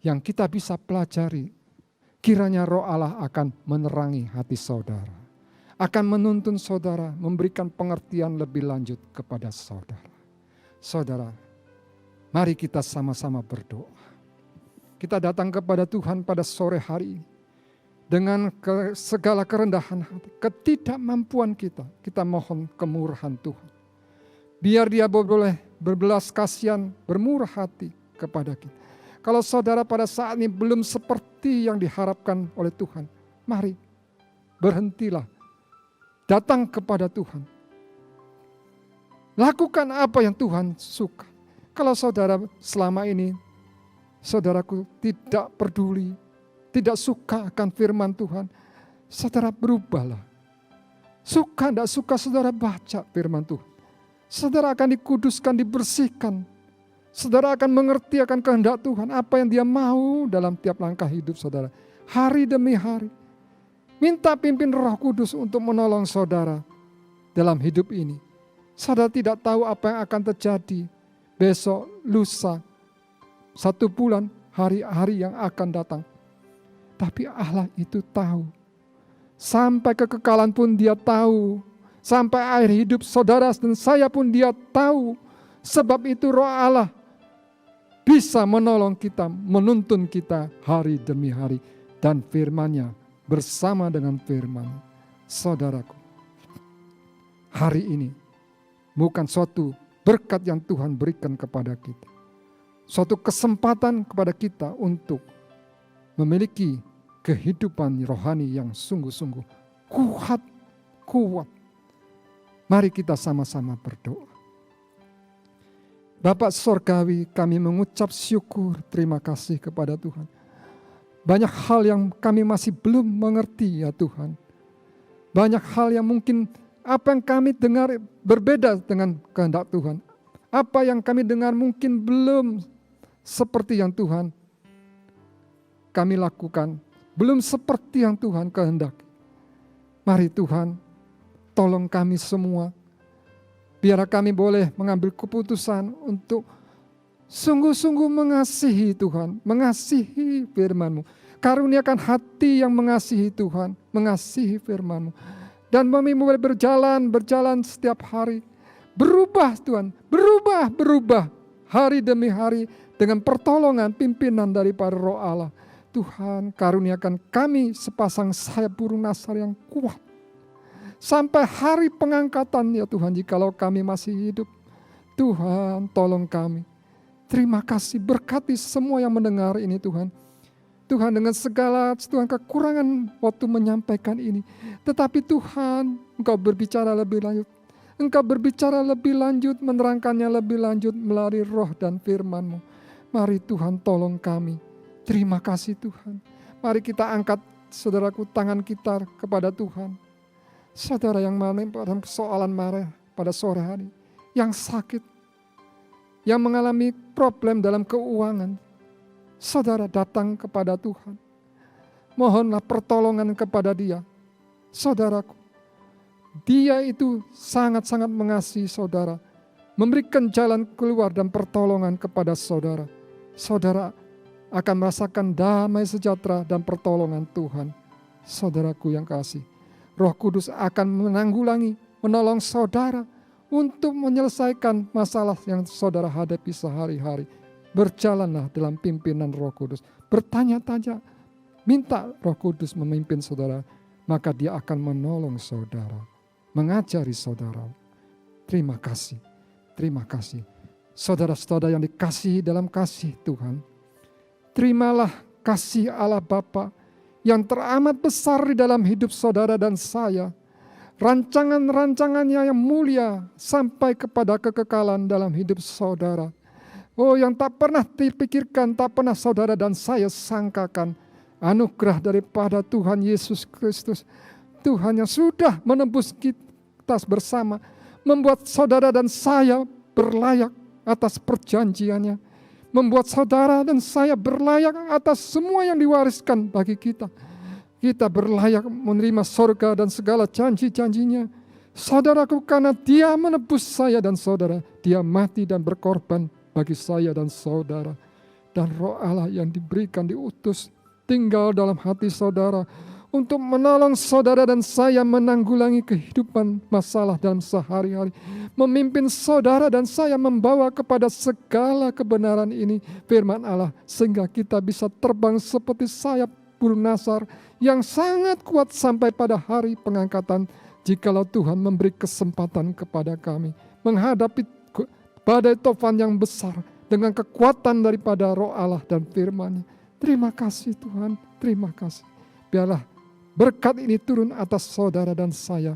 yang kita bisa pelajari. Kiranya Roh Allah akan menerangi hati saudara, akan menuntun saudara, memberikan pengertian lebih lanjut kepada saudara. Saudara, mari kita sama-sama berdoa. Kita datang kepada Tuhan pada sore hari ini dengan segala kerendahan hati, ketidakmampuan kita mohon kemurahan Tuhan. Biar Dia boleh berbelas kasihan, bermurah hati kepada kita. Kalau saudara pada saat ini belum seperti yang diharapkan oleh Tuhan, mari berhentilah, datang kepada Tuhan. Lakukan apa yang Tuhan suka. Kalau saudara selama ini, saudaraku tidak peduli, tidak suka akan firman Tuhan, saudara berubahlah. Suka tidak suka saudara baca firman Tuhan. Saudara akan dikuduskan, dibersihkan. Saudara akan mengerti akan kehendak Tuhan, apa yang Dia mau dalam tiap langkah hidup saudara. Hari demi hari. Minta pimpin Roh Kudus untuk menolong saudara dalam hidup ini. Saudara tidak tahu apa yang akan terjadi besok, lusa, 1 bulan, hari-hari yang akan datang. Tapi Allah itu tahu. Sampai kekekalan pun Dia tahu. Sampai akhir hidup saudara dan saya pun Dia tahu. Sebab itu Roh Allah bisa menolong kita, menuntun kita hari demi hari. Dan firman-Nya bersama dengan firman. Saudaraku, hari ini bukan suatu berkat yang Tuhan berikan kepada kita. Suatu kesempatan kepada kita untuk memiliki kehidupan rohani yang sungguh-sungguh kuat. Mari kita sama-sama berdoa. Bapak Sorgawi, kami mengucap syukur, terima kasih kepada Tuhan. Banyak hal yang kami masih belum mengerti ya Tuhan. Banyak hal yang mungkin apa yang kami dengar berbeda dengan kehendak Tuhan. Apa yang kami dengar mungkin belum seperti yang Tuhan kami lakukan. Belum seperti yang Tuhan kehendaki. Mari Tuhan, tolong kami semua. Biar kami boleh mengambil keputusan untuk sungguh-sungguh mengasihi Tuhan, mengasihi firman-Mu. Karuniakan hati yang mengasihi Tuhan, mengasihi firman-Mu. Dan kami boleh berjalan setiap hari. Berubah Tuhan, berubah hari demi hari dengan pertolongan pimpinan daripada Roh Allah. Tuhan, karuniakan kami sepasang sayap burung Nasar yang kuat. Sampai hari pengangkatan ya Tuhan, jikalau kami masih hidup. Tuhan, tolong kami. Terima kasih, berkati semua yang mendengar ini Tuhan. Tuhan, dengan segala Tuhan kekurangan waktu menyampaikan ini. Tetapi Tuhan, Engkau berbicara lebih lanjut. Engkau berbicara lebih lanjut, menerangkannya lebih lanjut melalui roh dan firman-Mu. Mari Tuhan tolong kami. Terima kasih Tuhan. Mari kita angkat saudaraku tangan kita kepada Tuhan. Saudara yang mana pada persoalan marah pada sore hari, yang sakit, yang mengalami problem dalam keuangan, saudara datang kepada Tuhan. Mohonlah pertolongan kepada Dia. Saudaraku, Dia itu sangat-sangat mengasihi saudara, memberikan jalan keluar dan pertolongan kepada saudara. Saudara akan merasakan damai sejahtera dan pertolongan Tuhan. Saudaraku yang kasih, Roh Kudus akan menanggulangi, menolong saudara untuk menyelesaikan masalah yang saudara hadapi sehari-hari. Berjalanlah dalam pimpinan Roh Kudus. Bertanya-tanya, minta Roh Kudus memimpin saudara, maka Dia akan menolong saudara, mengajari saudara. Terima kasih, terima kasih. Saudara-saudara yang dikasihi dalam kasih Tuhan, terimalah kasih Allah Bapa yang teramat besar di dalam hidup saudara dan saya. Rancangan-rancangannya yang mulia sampai kepada kekekalan dalam hidup saudara. Oh, yang tak pernah dipikirkan, tak pernah saudara dan saya sangkakan. Anugerah daripada Tuhan Yesus Kristus. Tuhan yang sudah menembus kita bersama, membuat saudara dan saya berlayak atas perjanjiannya. Membuat saudara dan saya berlayak atas semua yang diwariskan bagi kita. Kita berlayak menerima surga dan segala janji-janjinya. Saudaraku, karena Dia menebus saya dan saudara, Dia mati dan berkorban bagi saya dan saudara. Dan Roh Allah yang diberikan, diutus, tinggal dalam hati saudara untuk menolong saudara dan saya menanggulangi kehidupan masalah dalam sehari-hari. Memimpin saudara dan saya membawa kepada segala kebenaran ini firman Allah, sehingga kita bisa terbang seperti sayap burung nasar yang sangat kuat sampai pada hari pengangkatan, jikalau Tuhan memberi kesempatan kepada kami menghadapi badai tofan yang besar dengan kekuatan daripada Roh Allah dan firman-Nya. Terima kasih Tuhan, terima kasih. Biarlah berkat ini turun atas saudara dan saya.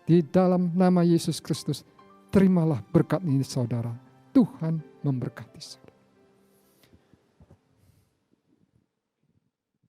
Di dalam nama Yesus Kristus, terimalah berkat ini saudara. Tuhan memberkati saudara.